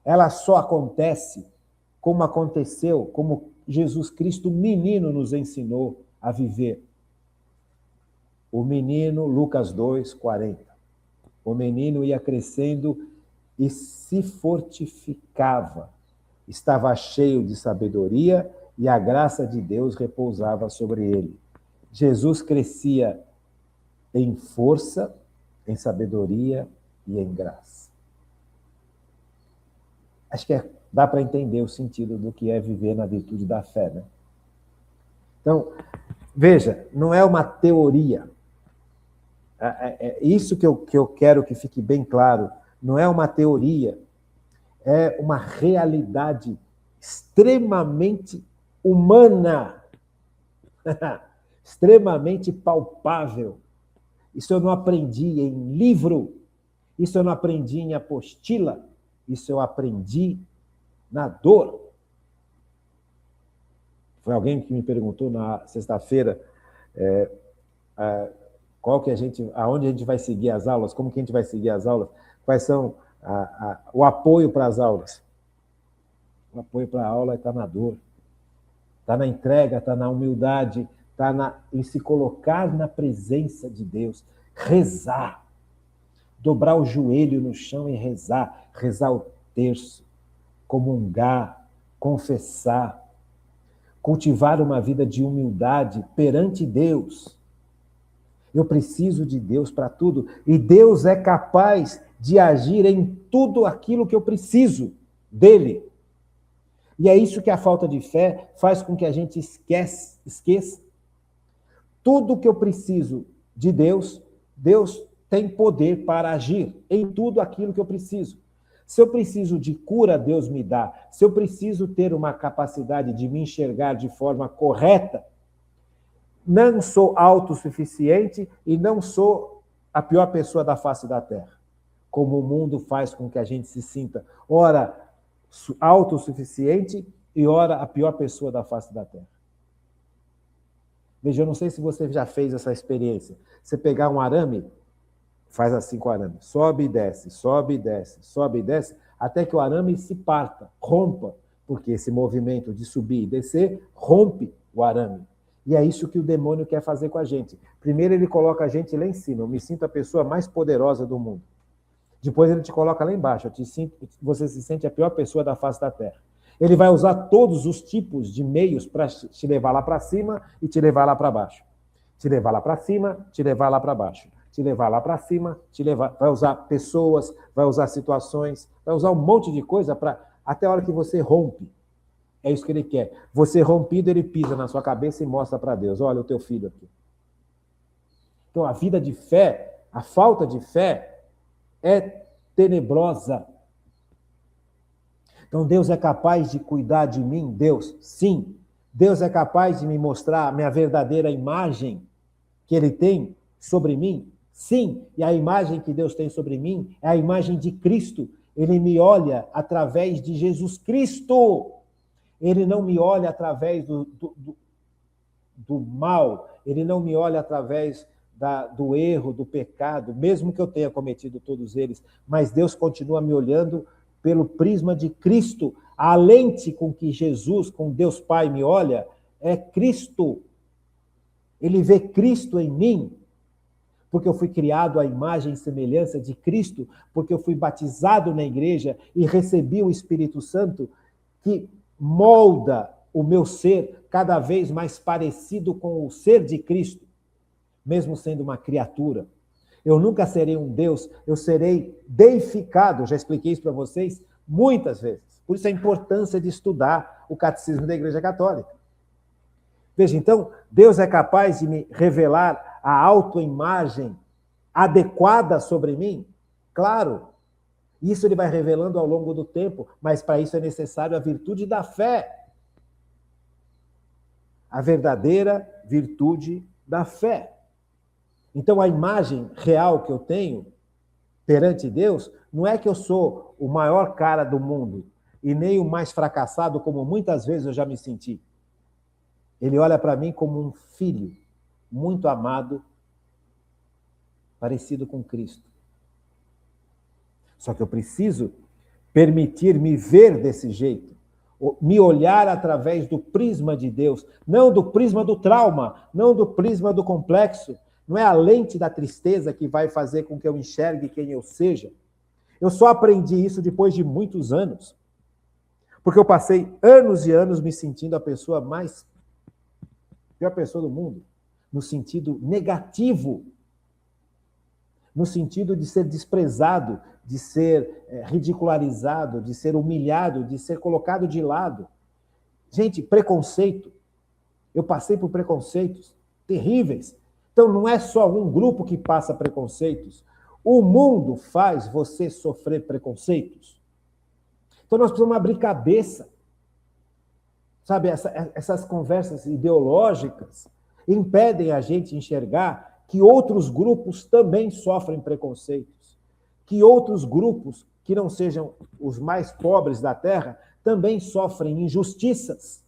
ela só acontece como aconteceu, como Jesus Cristo, menino, nos ensinou a viver. O menino, Lucas 2:40. O menino ia crescendo e se fortificava. Estava cheio de sabedoria e a graça de Deus repousava sobre ele. Jesus crescia em força, em sabedoria e em graça. Acho que dá para entender o sentido do que é viver na virtude da fé, né? Então, veja, não é uma teoria. É isso que eu quero que fique bem claro. Não é uma teoria, é uma realidade extremamente humana, extremamente palpável. Isso eu não aprendi em livro, isso eu não aprendi em apostila, isso eu aprendi na dor. Foi alguém que me perguntou na sexta-feira aonde a gente vai seguir as aulas, como que a gente vai seguir as aulas, quais são o apoio para as aulas. O apoio para a aula está na dor, está na entrega, está na humildade, está em se colocar na presença de Deus, rezar, dobrar o joelho no chão e rezar o terço, comungar, confessar, cultivar uma vida de humildade perante Deus. Eu preciso de Deus para tudo, e Deus é capaz de agir em tudo aquilo que eu preciso dele. E é isso que a falta de fé faz com que a gente esqueça. Tudo que eu preciso de Deus, Deus tem poder para agir em tudo aquilo que eu preciso. Se eu preciso de cura, Deus me dá. Se eu preciso ter uma capacidade de me enxergar de forma correta, não sou autossuficiente e não sou a pior pessoa da face da terra. Como o mundo faz com que a gente se sinta, ora autossuficiente e ora a pior pessoa da face da terra. Veja, eu não sei se você já fez essa experiência. Você pegar um arame, faz assim com o arame, sobe e desce, sobe e desce, sobe e desce, até que o arame se parta, rompa, porque esse movimento de subir e descer rompe o arame. E é isso que o demônio quer fazer com a gente. Primeiro ele coloca a gente lá em cima, eu me sinto a pessoa mais poderosa do mundo. Depois ele te coloca lá embaixo, você se sente a pior pessoa da face da terra. Ele vai usar todos os tipos de meios para te levar lá para cima e te levar lá para baixo. Te levar lá para cima, te levar lá para baixo. Te levar lá para cima, vai usar pessoas, vai usar situações, vai usar um monte de coisa até a hora que você rompe. É isso que ele quer. Você rompido, ele pisa na sua cabeça e mostra para Deus, olha o teu filho aqui. Então a vida de fé, a falta de fé é tenebrosa. Então Deus é capaz de cuidar de mim? Deus, sim. Deus é capaz de me mostrar a minha verdadeira imagem que ele tem sobre mim? Sim. E a imagem que Deus tem sobre mim é a imagem de Cristo. Ele me olha através de Jesus Cristo. Ele não me olha através do mal. Ele não me olha através do erro, do pecado, mesmo que eu tenha cometido todos eles. Mas Deus continua me olhando pelo prisma de Cristo. A lente com que Jesus, com Deus Pai, me olha é Cristo. Ele vê Cristo em mim, porque eu fui criado à imagem e semelhança de Cristo, porque eu fui batizado na igreja e recebi o Espírito Santo, que molda o meu ser cada vez mais parecido com o ser de Cristo, mesmo sendo uma criatura. Eu nunca serei um Deus, eu serei deificado, já expliquei isso para vocês muitas vezes. Por isso a importância de estudar o Catecismo da Igreja Católica. Veja, então, Deus é capaz de me revelar a autoimagem adequada sobre mim? Claro. Isso ele vai revelando ao longo do tempo, mas para isso é necessário a virtude da fé. A verdadeira virtude da fé. Então, a imagem real que eu tenho perante Deus não é que eu sou o maior cara do mundo e nem o mais fracassado, como muitas vezes eu já me senti. Ele olha para mim como um filho muito amado, parecido com Cristo. Só que eu preciso permitir-me ver desse jeito, me olhar através do prisma de Deus, não do prisma do trauma, não do prisma do complexo. Não é a lente da tristeza que vai fazer com que eu enxergue quem eu seja. Eu só aprendi isso depois de muitos anos. Porque eu passei anos e anos me sentindo a pessoa mais... pior pessoa do mundo. No sentido negativo. No sentido de ser desprezado, de ser ridicularizado, de ser humilhado, de ser colocado de lado. Gente, preconceito. Eu passei por preconceitos terríveis. Então, não é só um grupo que passa preconceitos. O mundo faz você sofrer preconceitos. Então, nós precisamos abrir cabeça. Sabe, essas conversas ideológicas impedem a gente enxergar que outros grupos também sofrem preconceitos. Que outros grupos, que não sejam os mais pobres da Terra, também sofrem injustiças.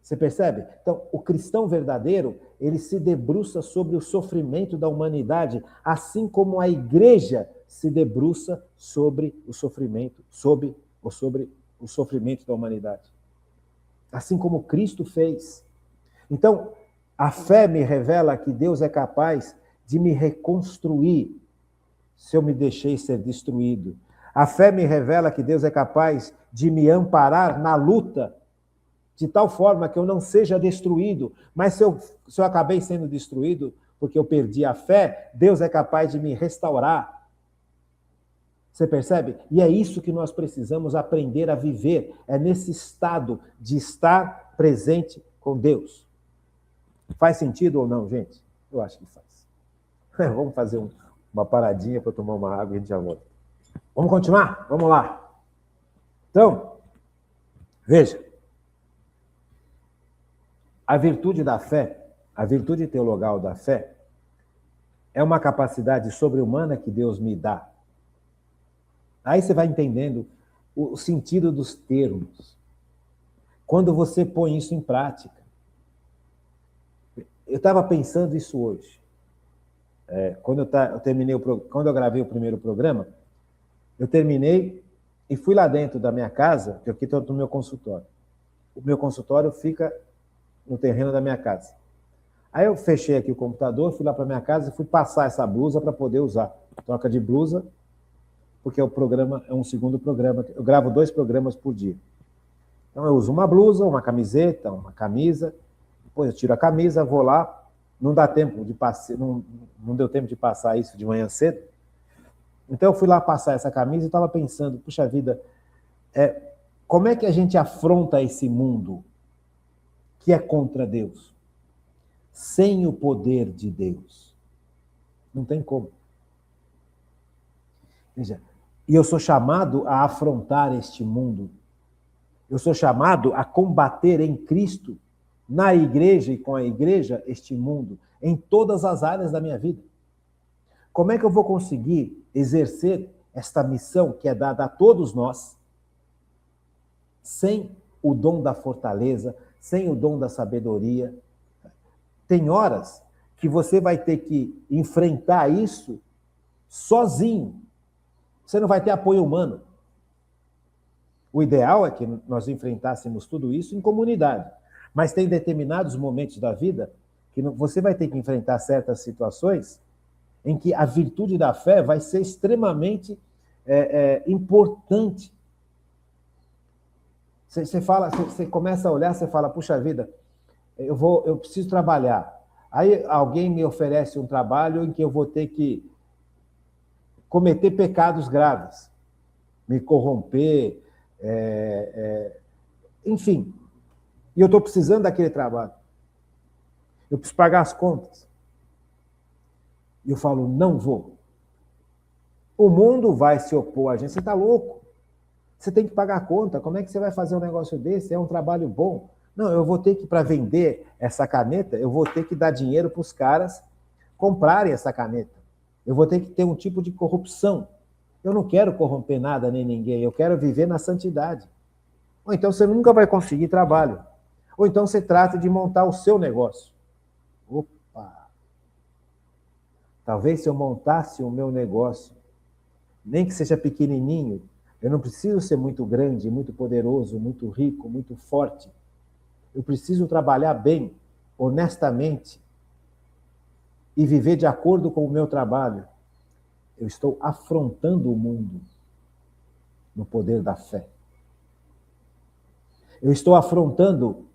Você percebe? Então, o cristão verdadeiro, ele se debruça sobre o sofrimento da humanidade, assim como a igreja se debruça sobre o sofrimento, sobre o sofrimento da humanidade. Assim como Cristo fez. Então, a fé me revela que Deus é capaz de me reconstruir se eu me deixei ser destruído. A fé me revela que Deus é capaz de me amparar na luta, de tal forma que eu não seja destruído. Mas se eu acabei sendo destruído porque eu perdi a fé, Deus é capaz de me restaurar. Você percebe? E é isso que nós precisamos aprender a viver. É nesse estado de estar presente com Deus. Faz sentido ou não, gente? Eu acho que faz. Vamos fazer uma paradinha para tomar uma água e a gente já volta. Vamos continuar? Vamos lá. Então, veja. A virtude da fé, a virtude teologal da fé, é uma capacidade sobre-humana que Deus me dá. Aí você vai entendendo o sentido dos termos. Quando você põe isso em prática. Eu estava pensando isso hoje. Quando eu gravei o primeiro programa, eu terminei e fui lá dentro da minha casa, que eu aqui estou no meu consultório. O meu consultório fica no terreno da minha casa. Aí eu fechei aqui o computador, fui lá para minha casa e fui passar essa blusa para poder usar. Troca de blusa, porque o programa é um segundo programa. Eu gravo 2 programas por dia. Então eu uso uma blusa, uma camiseta, uma camisa, depois eu tiro a camisa, vou lá, não dá tempo de passar, não deu tempo de passar isso de manhã cedo. Então eu fui lá passar essa camisa e estava pensando, puxa vida, como é que a gente afronta esse mundo que é contra Deus, sem o poder de Deus? Não tem como. Veja, e eu sou chamado a afrontar este mundo. Eu sou chamado a combater em Cristo, na igreja e com a igreja, este mundo, em todas as áreas da minha vida. Como é que eu vou conseguir exercer esta missão que é dada a todos nós, sem o dom da fortaleza, sem o dom da sabedoria? Tem horas que você vai ter que enfrentar isso sozinho. Você não vai ter apoio humano. O ideal é que nós enfrentássemos tudo isso em comunidade. Mas tem determinados momentos da vida que você vai ter que enfrentar certas situações em que a virtude da fé vai ser extremamente importante. Você começa a olhar, você fala, puxa vida, eu preciso trabalhar. Aí alguém me oferece um trabalho em que eu vou ter que cometer pecados graves, me corromper, enfim. E eu estou precisando daquele trabalho. Eu preciso pagar as contas. E eu falo, não vou. O mundo vai se opor a gente. Você está louco? Você tem que pagar a conta. Como é que você vai fazer um negócio desse? É um trabalho bom. Não, eu vou ter que, para vender essa caneta, eu vou ter que dar dinheiro para os caras comprarem essa caneta. Eu vou ter que ter um tipo de corrupção. Eu não quero corromper nada nem ninguém. Eu quero viver na santidade. Ou então você nunca vai conseguir trabalho. Ou então você trata de montar o seu negócio. Opa! Talvez se eu montasse o meu negócio, nem que seja pequenininho, eu não preciso ser muito grande, muito poderoso, muito rico, muito forte. Eu preciso trabalhar bem, honestamente, e viver de acordo com o meu trabalho. Eu estou afrontando o mundo. no poder da fé. Eu estou afrontando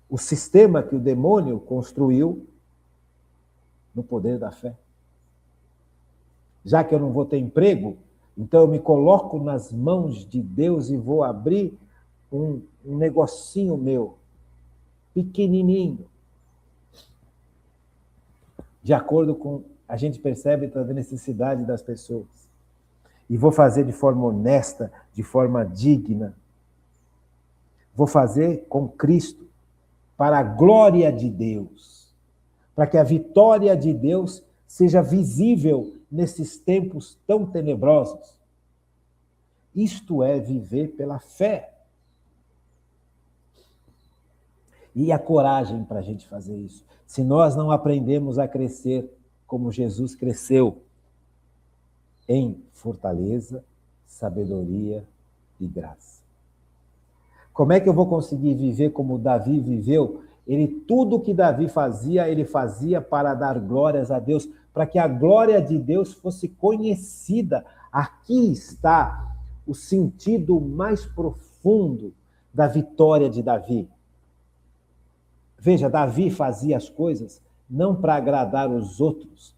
o sistema que o demônio construiu no poder da fé. Já que eu não vou ter emprego, então eu me coloco nas mãos de Deus e vou abrir um negocinho meu, pequenininho, de acordo com a gente percebe a necessidade das pessoas. E vou fazer de forma honesta, de forma digna. Vou fazer com Cristo, para a glória de Deus, para que a vitória de Deus seja visível nesses tempos tão tenebrosos. Isto é viver pela fé. E a coragem para a gente fazer isso. Se nós não aprendemos a crescer como Jesus cresceu, em fortaleza, sabedoria e graça. Como é que eu vou conseguir viver como Davi viveu? Tudo que Davi fazia, ele fazia para dar glórias a Deus, para que a glória de Deus fosse conhecida. Aqui está o sentido mais profundo da vitória de Davi. Veja, Davi fazia as coisas não para agradar os outros.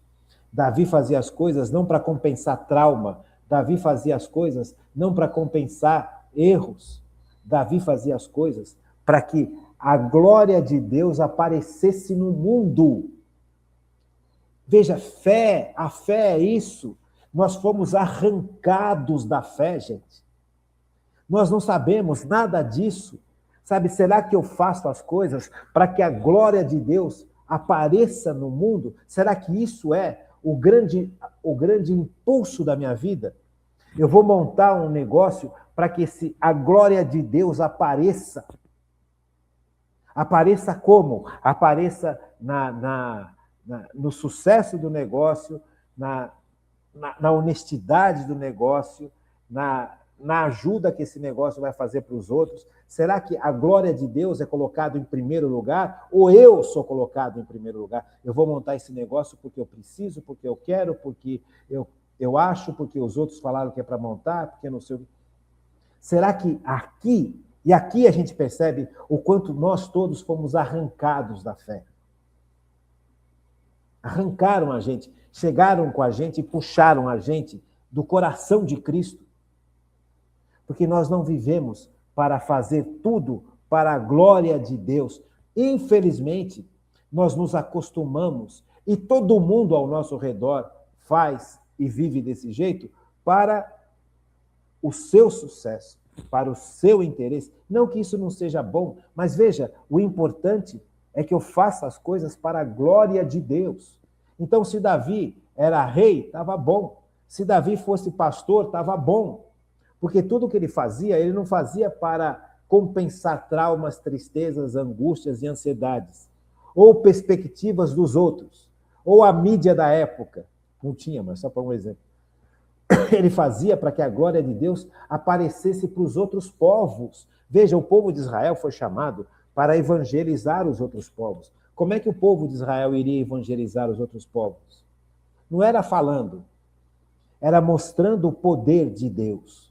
Davi fazia as coisas não para compensar trauma. Davi fazia as coisas não para compensar erros. Davi fazia as coisas para que a glória de Deus aparecesse no mundo. Veja, a fé é isso. Nós fomos arrancados da fé, gente. Nós não sabemos nada disso. Sabe, será que eu faço as coisas para que a glória de Deus apareça no mundo? Será que isso é o grande impulso da minha vida? Eu vou montar um negócio para que a glória de Deus apareça. Apareça como? Apareça no sucesso do negócio, na honestidade do negócio, na ajuda que esse negócio vai fazer para os outros. Será que a glória de Deus é colocada em primeiro lugar? Ou eu sou colocado em primeiro lugar? Eu vou montar esse negócio porque eu preciso, porque eu quero, porque eu acho, porque os outros falaram que é para montar, porque não sei o que. Será que aqui a gente percebe o quanto nós todos fomos arrancados da fé? Arrancaram a gente, chegaram com a gente e puxaram a gente do coração de Cristo. Porque nós não vivemos para fazer tudo para a glória de Deus. Infelizmente, nós nos acostumamos, e todo mundo ao nosso redor faz e vive desse jeito, para o seu sucesso, para o seu interesse. Não que isso não seja bom, mas veja, o importante é que eu faça as coisas para a glória de Deus. Então, se Davi era rei, estava bom. Se Davi fosse pastor, estava bom. Porque tudo que ele fazia, ele não fazia para compensar traumas, tristezas, angústias e ansiedades, ou perspectivas dos outros, ou a mídia da época. Não tinha, mas só para um exemplo. Ele fazia para que a glória de Deus aparecesse para os outros povos. Veja, o povo de Israel foi chamado para evangelizar os outros povos. Como é que o povo de Israel iria evangelizar os outros povos? Não era falando, era mostrando o poder de Deus.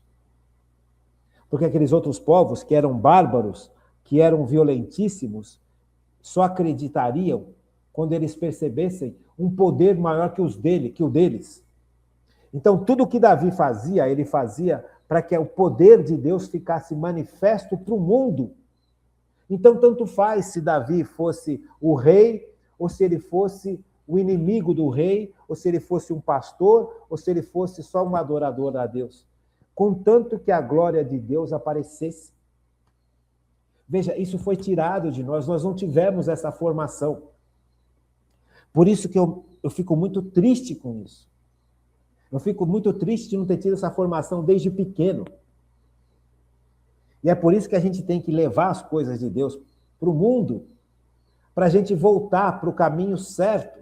Porque aqueles outros povos que eram bárbaros, que eram violentíssimos, só acreditariam quando eles percebessem um poder maior que o deles. Então, tudo que Davi fazia, ele fazia para que o poder de Deus ficasse manifesto para o mundo. Então, tanto faz se Davi fosse o rei, ou se ele fosse o inimigo do rei, ou se ele fosse um pastor, ou se ele fosse só um adorador a Deus. Contanto que a glória de Deus aparecesse. Veja, isso foi tirado de nós não tivemos essa formação. Por isso que eu fico muito triste com isso. Eu fico muito triste de não ter tido essa formação desde pequeno. E é por isso que a gente tem que levar as coisas de Deus para o mundo, para a gente voltar para o caminho certo,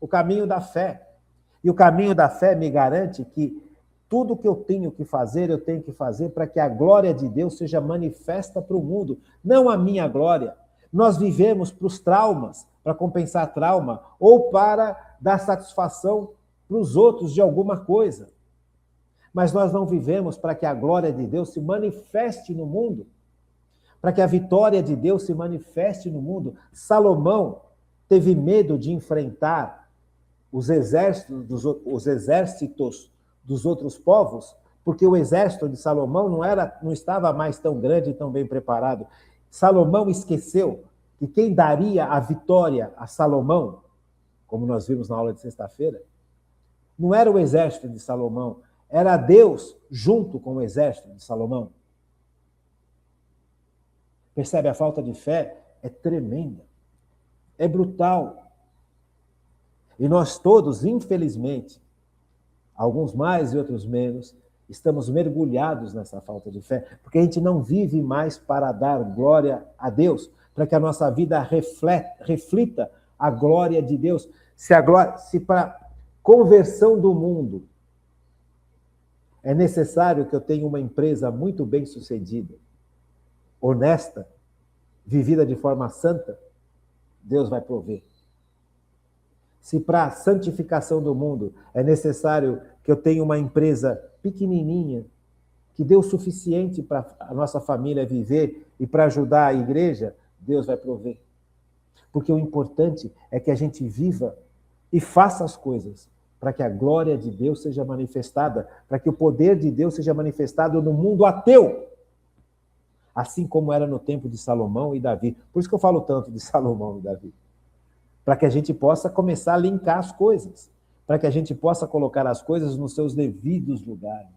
o caminho da fé. E o caminho da fé me garante que tudo que eu tenho que fazer, eu tenho que fazer para que a glória de Deus seja manifesta para o mundo, não a minha glória. Nós vivemos para os traumas, para compensar trauma, ou para dar satisfação para os outros de alguma coisa. mas nós não vivemos para que a glória de Deus se manifeste no mundo, para que a vitória de Deus se manifeste no mundo. Salomão teve medo de enfrentar os exércitos dos outros povos, porque o exército de Salomão não estava mais tão grande e tão bem preparado. Salomão esqueceu que quem daria a vitória a Salomão, como nós vimos na aula de sexta-feira, não era o exército de Salomão, era Deus junto com o exército de Salomão. Percebe? A falta de fé é tremenda, é brutal. E nós todos, infelizmente, alguns mais e outros menos, estamos mergulhados nessa falta de fé, porque a gente não vive mais para dar glória a Deus, para que a nossa vida reflita a glória de Deus. Se para conversão do mundo é necessário que eu tenha uma empresa muito bem sucedida, honesta, vivida de forma santa, Deus vai prover. Se para a santificação do mundo é necessário que eu tenha uma empresa pequenininha, que dê o suficiente para a nossa família viver e para ajudar a igreja, Deus vai prover. Porque o importante é que a gente viva e faça as coisas para que a glória de Deus seja manifestada, para que o poder de Deus seja manifestado no mundo ateu, assim como era no tempo de Salomão e Davi. Por isso que eu falo tanto de Salomão e Davi. Para que a gente possa começar a linkar as coisas, para que a gente possa colocar as coisas nos seus devidos lugares.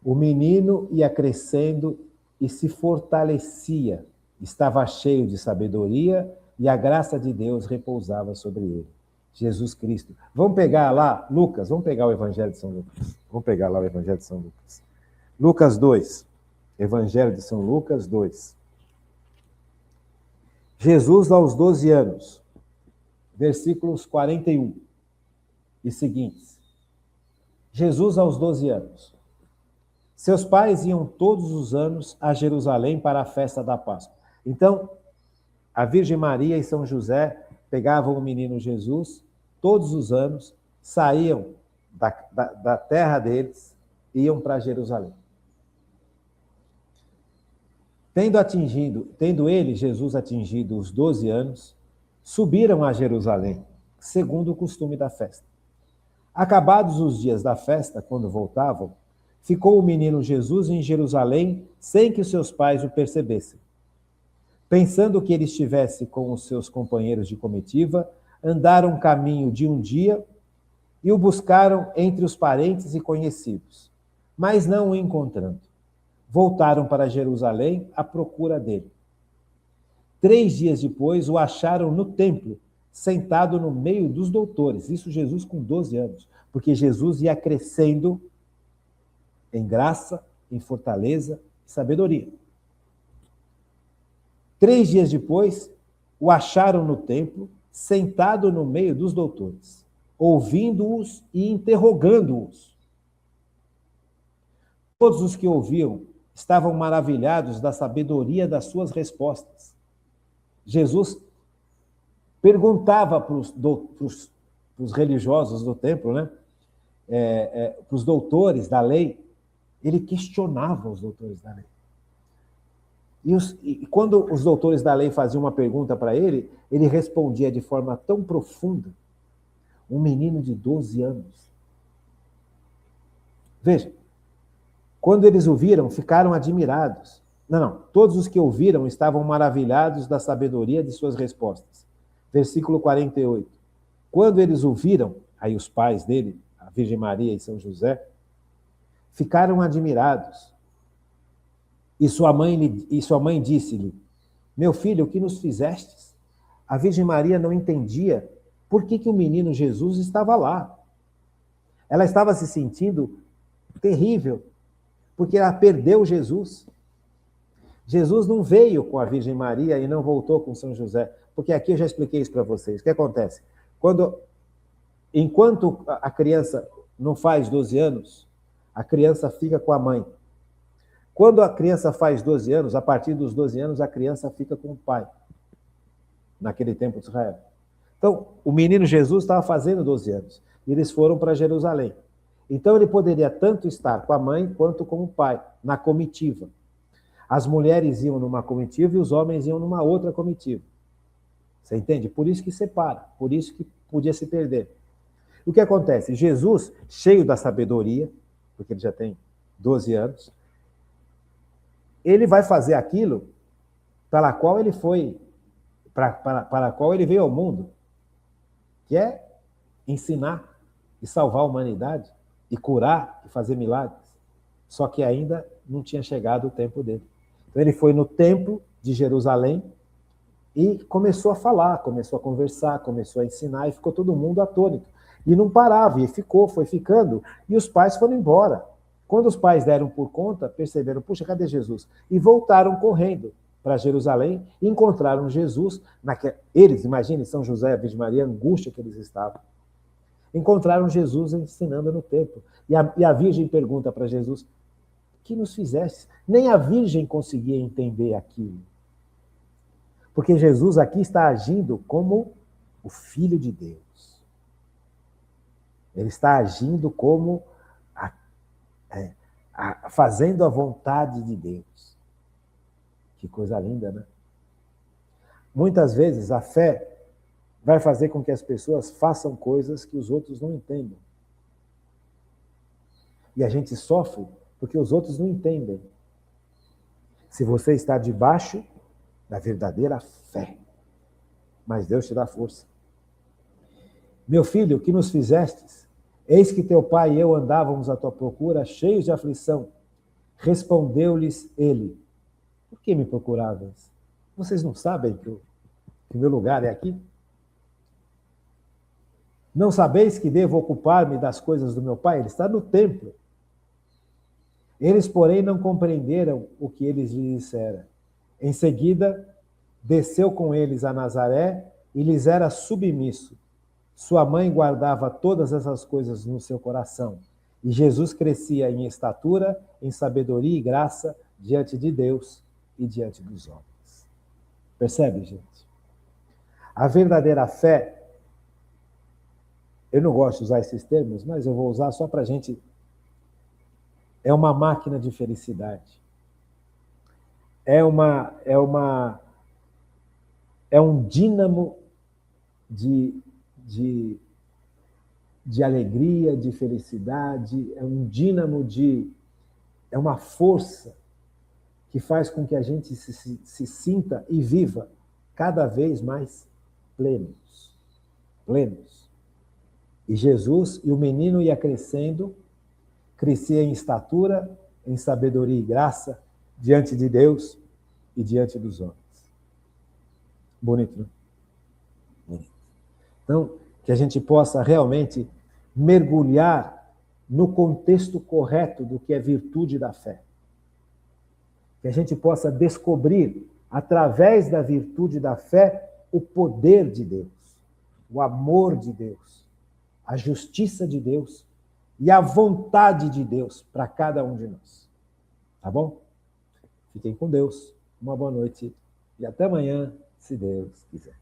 O menino ia crescendo e se fortalecia, estava cheio de sabedoria e a graça de Deus repousava sobre ele. Jesus Cristo. Vamos pegar lá, Lucas, vamos pegar o Evangelho de São Lucas. Vamos pegar lá o Evangelho de São Lucas. Lucas 2. Evangelho de São Lucas 2. Jesus aos 12 anos, versículos 41 e seguintes. Jesus aos 12 anos. Seus pais iam todos os anos a Jerusalém para a festa da Páscoa. Então, a Virgem Maria e São José pegavam o menino Jesus, todos os anos, saíam da terra deles, iam para Jerusalém. Tendo ele, Jesus, atingido os 12 anos, subiram a Jerusalém, segundo o costume da festa. Acabados os dias da festa, quando voltavam, ficou o menino Jesus em Jerusalém, sem que os seus pais o percebessem. Pensando que ele estivesse com os seus companheiros de comitiva, andaram caminho de um dia e o buscaram entre os parentes e conhecidos, mas não o encontrando. Voltaram para Jerusalém à procura dele. 3 dias depois, o acharam no templo, sentado no meio dos doutores. Isso Jesus com 12 anos, porque Jesus ia crescendo em graça, em fortaleza e sabedoria. 3 dias depois, o acharam no templo, sentado no meio dos doutores, ouvindo-os e interrogando-os. Todos os que ouviam estavam maravilhados da sabedoria das suas respostas. Jesus perguntava para os religiosos do templo, né? Para os doutores da lei, ele questionava os doutores da lei. E quando os doutores da lei faziam uma pergunta para ele, ele respondia de forma tão profunda. Um menino de 12 anos. Veja, quando eles o viram, ficaram admirados. Não, todos os que ouviram estavam maravilhados da sabedoria de suas respostas. Versículo 48. Quando eles o viram, aí os pais dele, a Virgem Maria e São José, ficaram admirados. E sua mãe disse-lhe: meu filho, o que nos fizestes? A Virgem Maria não entendia por que o menino Jesus estava lá. Ela estava se sentindo terrível, porque ela perdeu Jesus. Jesus não veio com a Virgem Maria e não voltou com São José, porque aqui eu já expliquei isso para vocês. O que acontece? Enquanto a criança não faz 12 anos, a criança fica com a mãe. Quando a criança faz 12 anos, a partir dos 12 anos, a criança fica com o pai, naquele tempo de Israel. Então, o menino Jesus estava fazendo 12 anos, e eles foram para Jerusalém. Então ele poderia tanto estar com a mãe quanto com o pai, na comitiva. As mulheres iam numa comitiva e os homens iam numa outra comitiva. Você entende? Por isso que separa, por isso que podia se perder. O que acontece? Jesus, cheio da sabedoria, porque ele já tem 12 anos, ele vai fazer aquilo para a qual ele foi, para a qual ele veio ao mundo, que é ensinar e salvar a humanidade, e curar e fazer milagres. Só que ainda não tinha chegado o tempo dele. Então ele foi no templo de Jerusalém e começou a falar, começou a conversar, começou a ensinar, e ficou todo mundo atônito. E não parava, e foi ficando, e os pais foram embora. Quando os pais deram por conta, perceberam, puxa, cadê Jesus? E voltaram correndo para Jerusalém, e encontraram Jesus, eles, imaginem, São José e a Virgem Maria, a angústia que eles estavam. Encontraram Jesus ensinando no templo. E a Virgem pergunta para Jesus, que nos fizeste? Nem a Virgem conseguia entender aquilo. Porque Jesus aqui está agindo como o Filho de Deus. Ele está agindo como fazendo a vontade de Deus. Que coisa linda, né? Muitas vezes a fé vai fazer com que as pessoas façam coisas que os outros não entendam. E a gente sofre porque os outros não entendem. Se você está debaixo da verdadeira fé, mas Deus te dá força. Meu filho, o que nos fizestes? Eis que teu pai e eu andávamos à tua procura, cheios de aflição. Respondeu-lhes ele, por que me procuráveis? Vocês não sabem que o meu lugar é aqui? Não sabeis que devo ocupar-me das coisas do meu pai? Ele está no templo. Eles, porém, não compreenderam o que eles lhe disseram. Em seguida, desceu com eles a Nazaré e lhes era submisso. Sua mãe guardava todas essas coisas no seu coração. E Jesus crescia em estatura, em sabedoria e graça diante de Deus e diante dos homens. Percebe, gente? A verdadeira fé, eu não gosto de usar esses termos, mas eu vou usar só para a gente... É uma máquina de felicidade. É um dínamo de alegria, de felicidade, é um dínamo é uma força que faz com que a gente se sinta e viva cada vez mais plenos. Plenos. E Jesus, e o menino ia crescendo, crescia em estatura, em sabedoria e graça, diante de Deus e diante dos homens. Bonito, né? Bonito. Então, que a gente possa realmente mergulhar no contexto correto do que é virtude da fé. Que a gente possa descobrir, através da virtude da fé, o poder de Deus, o amor de Deus, a justiça de Deus e a vontade de Deus para cada um de nós. Tá bom? Fiquem com Deus, uma boa noite e até amanhã, se Deus quiser.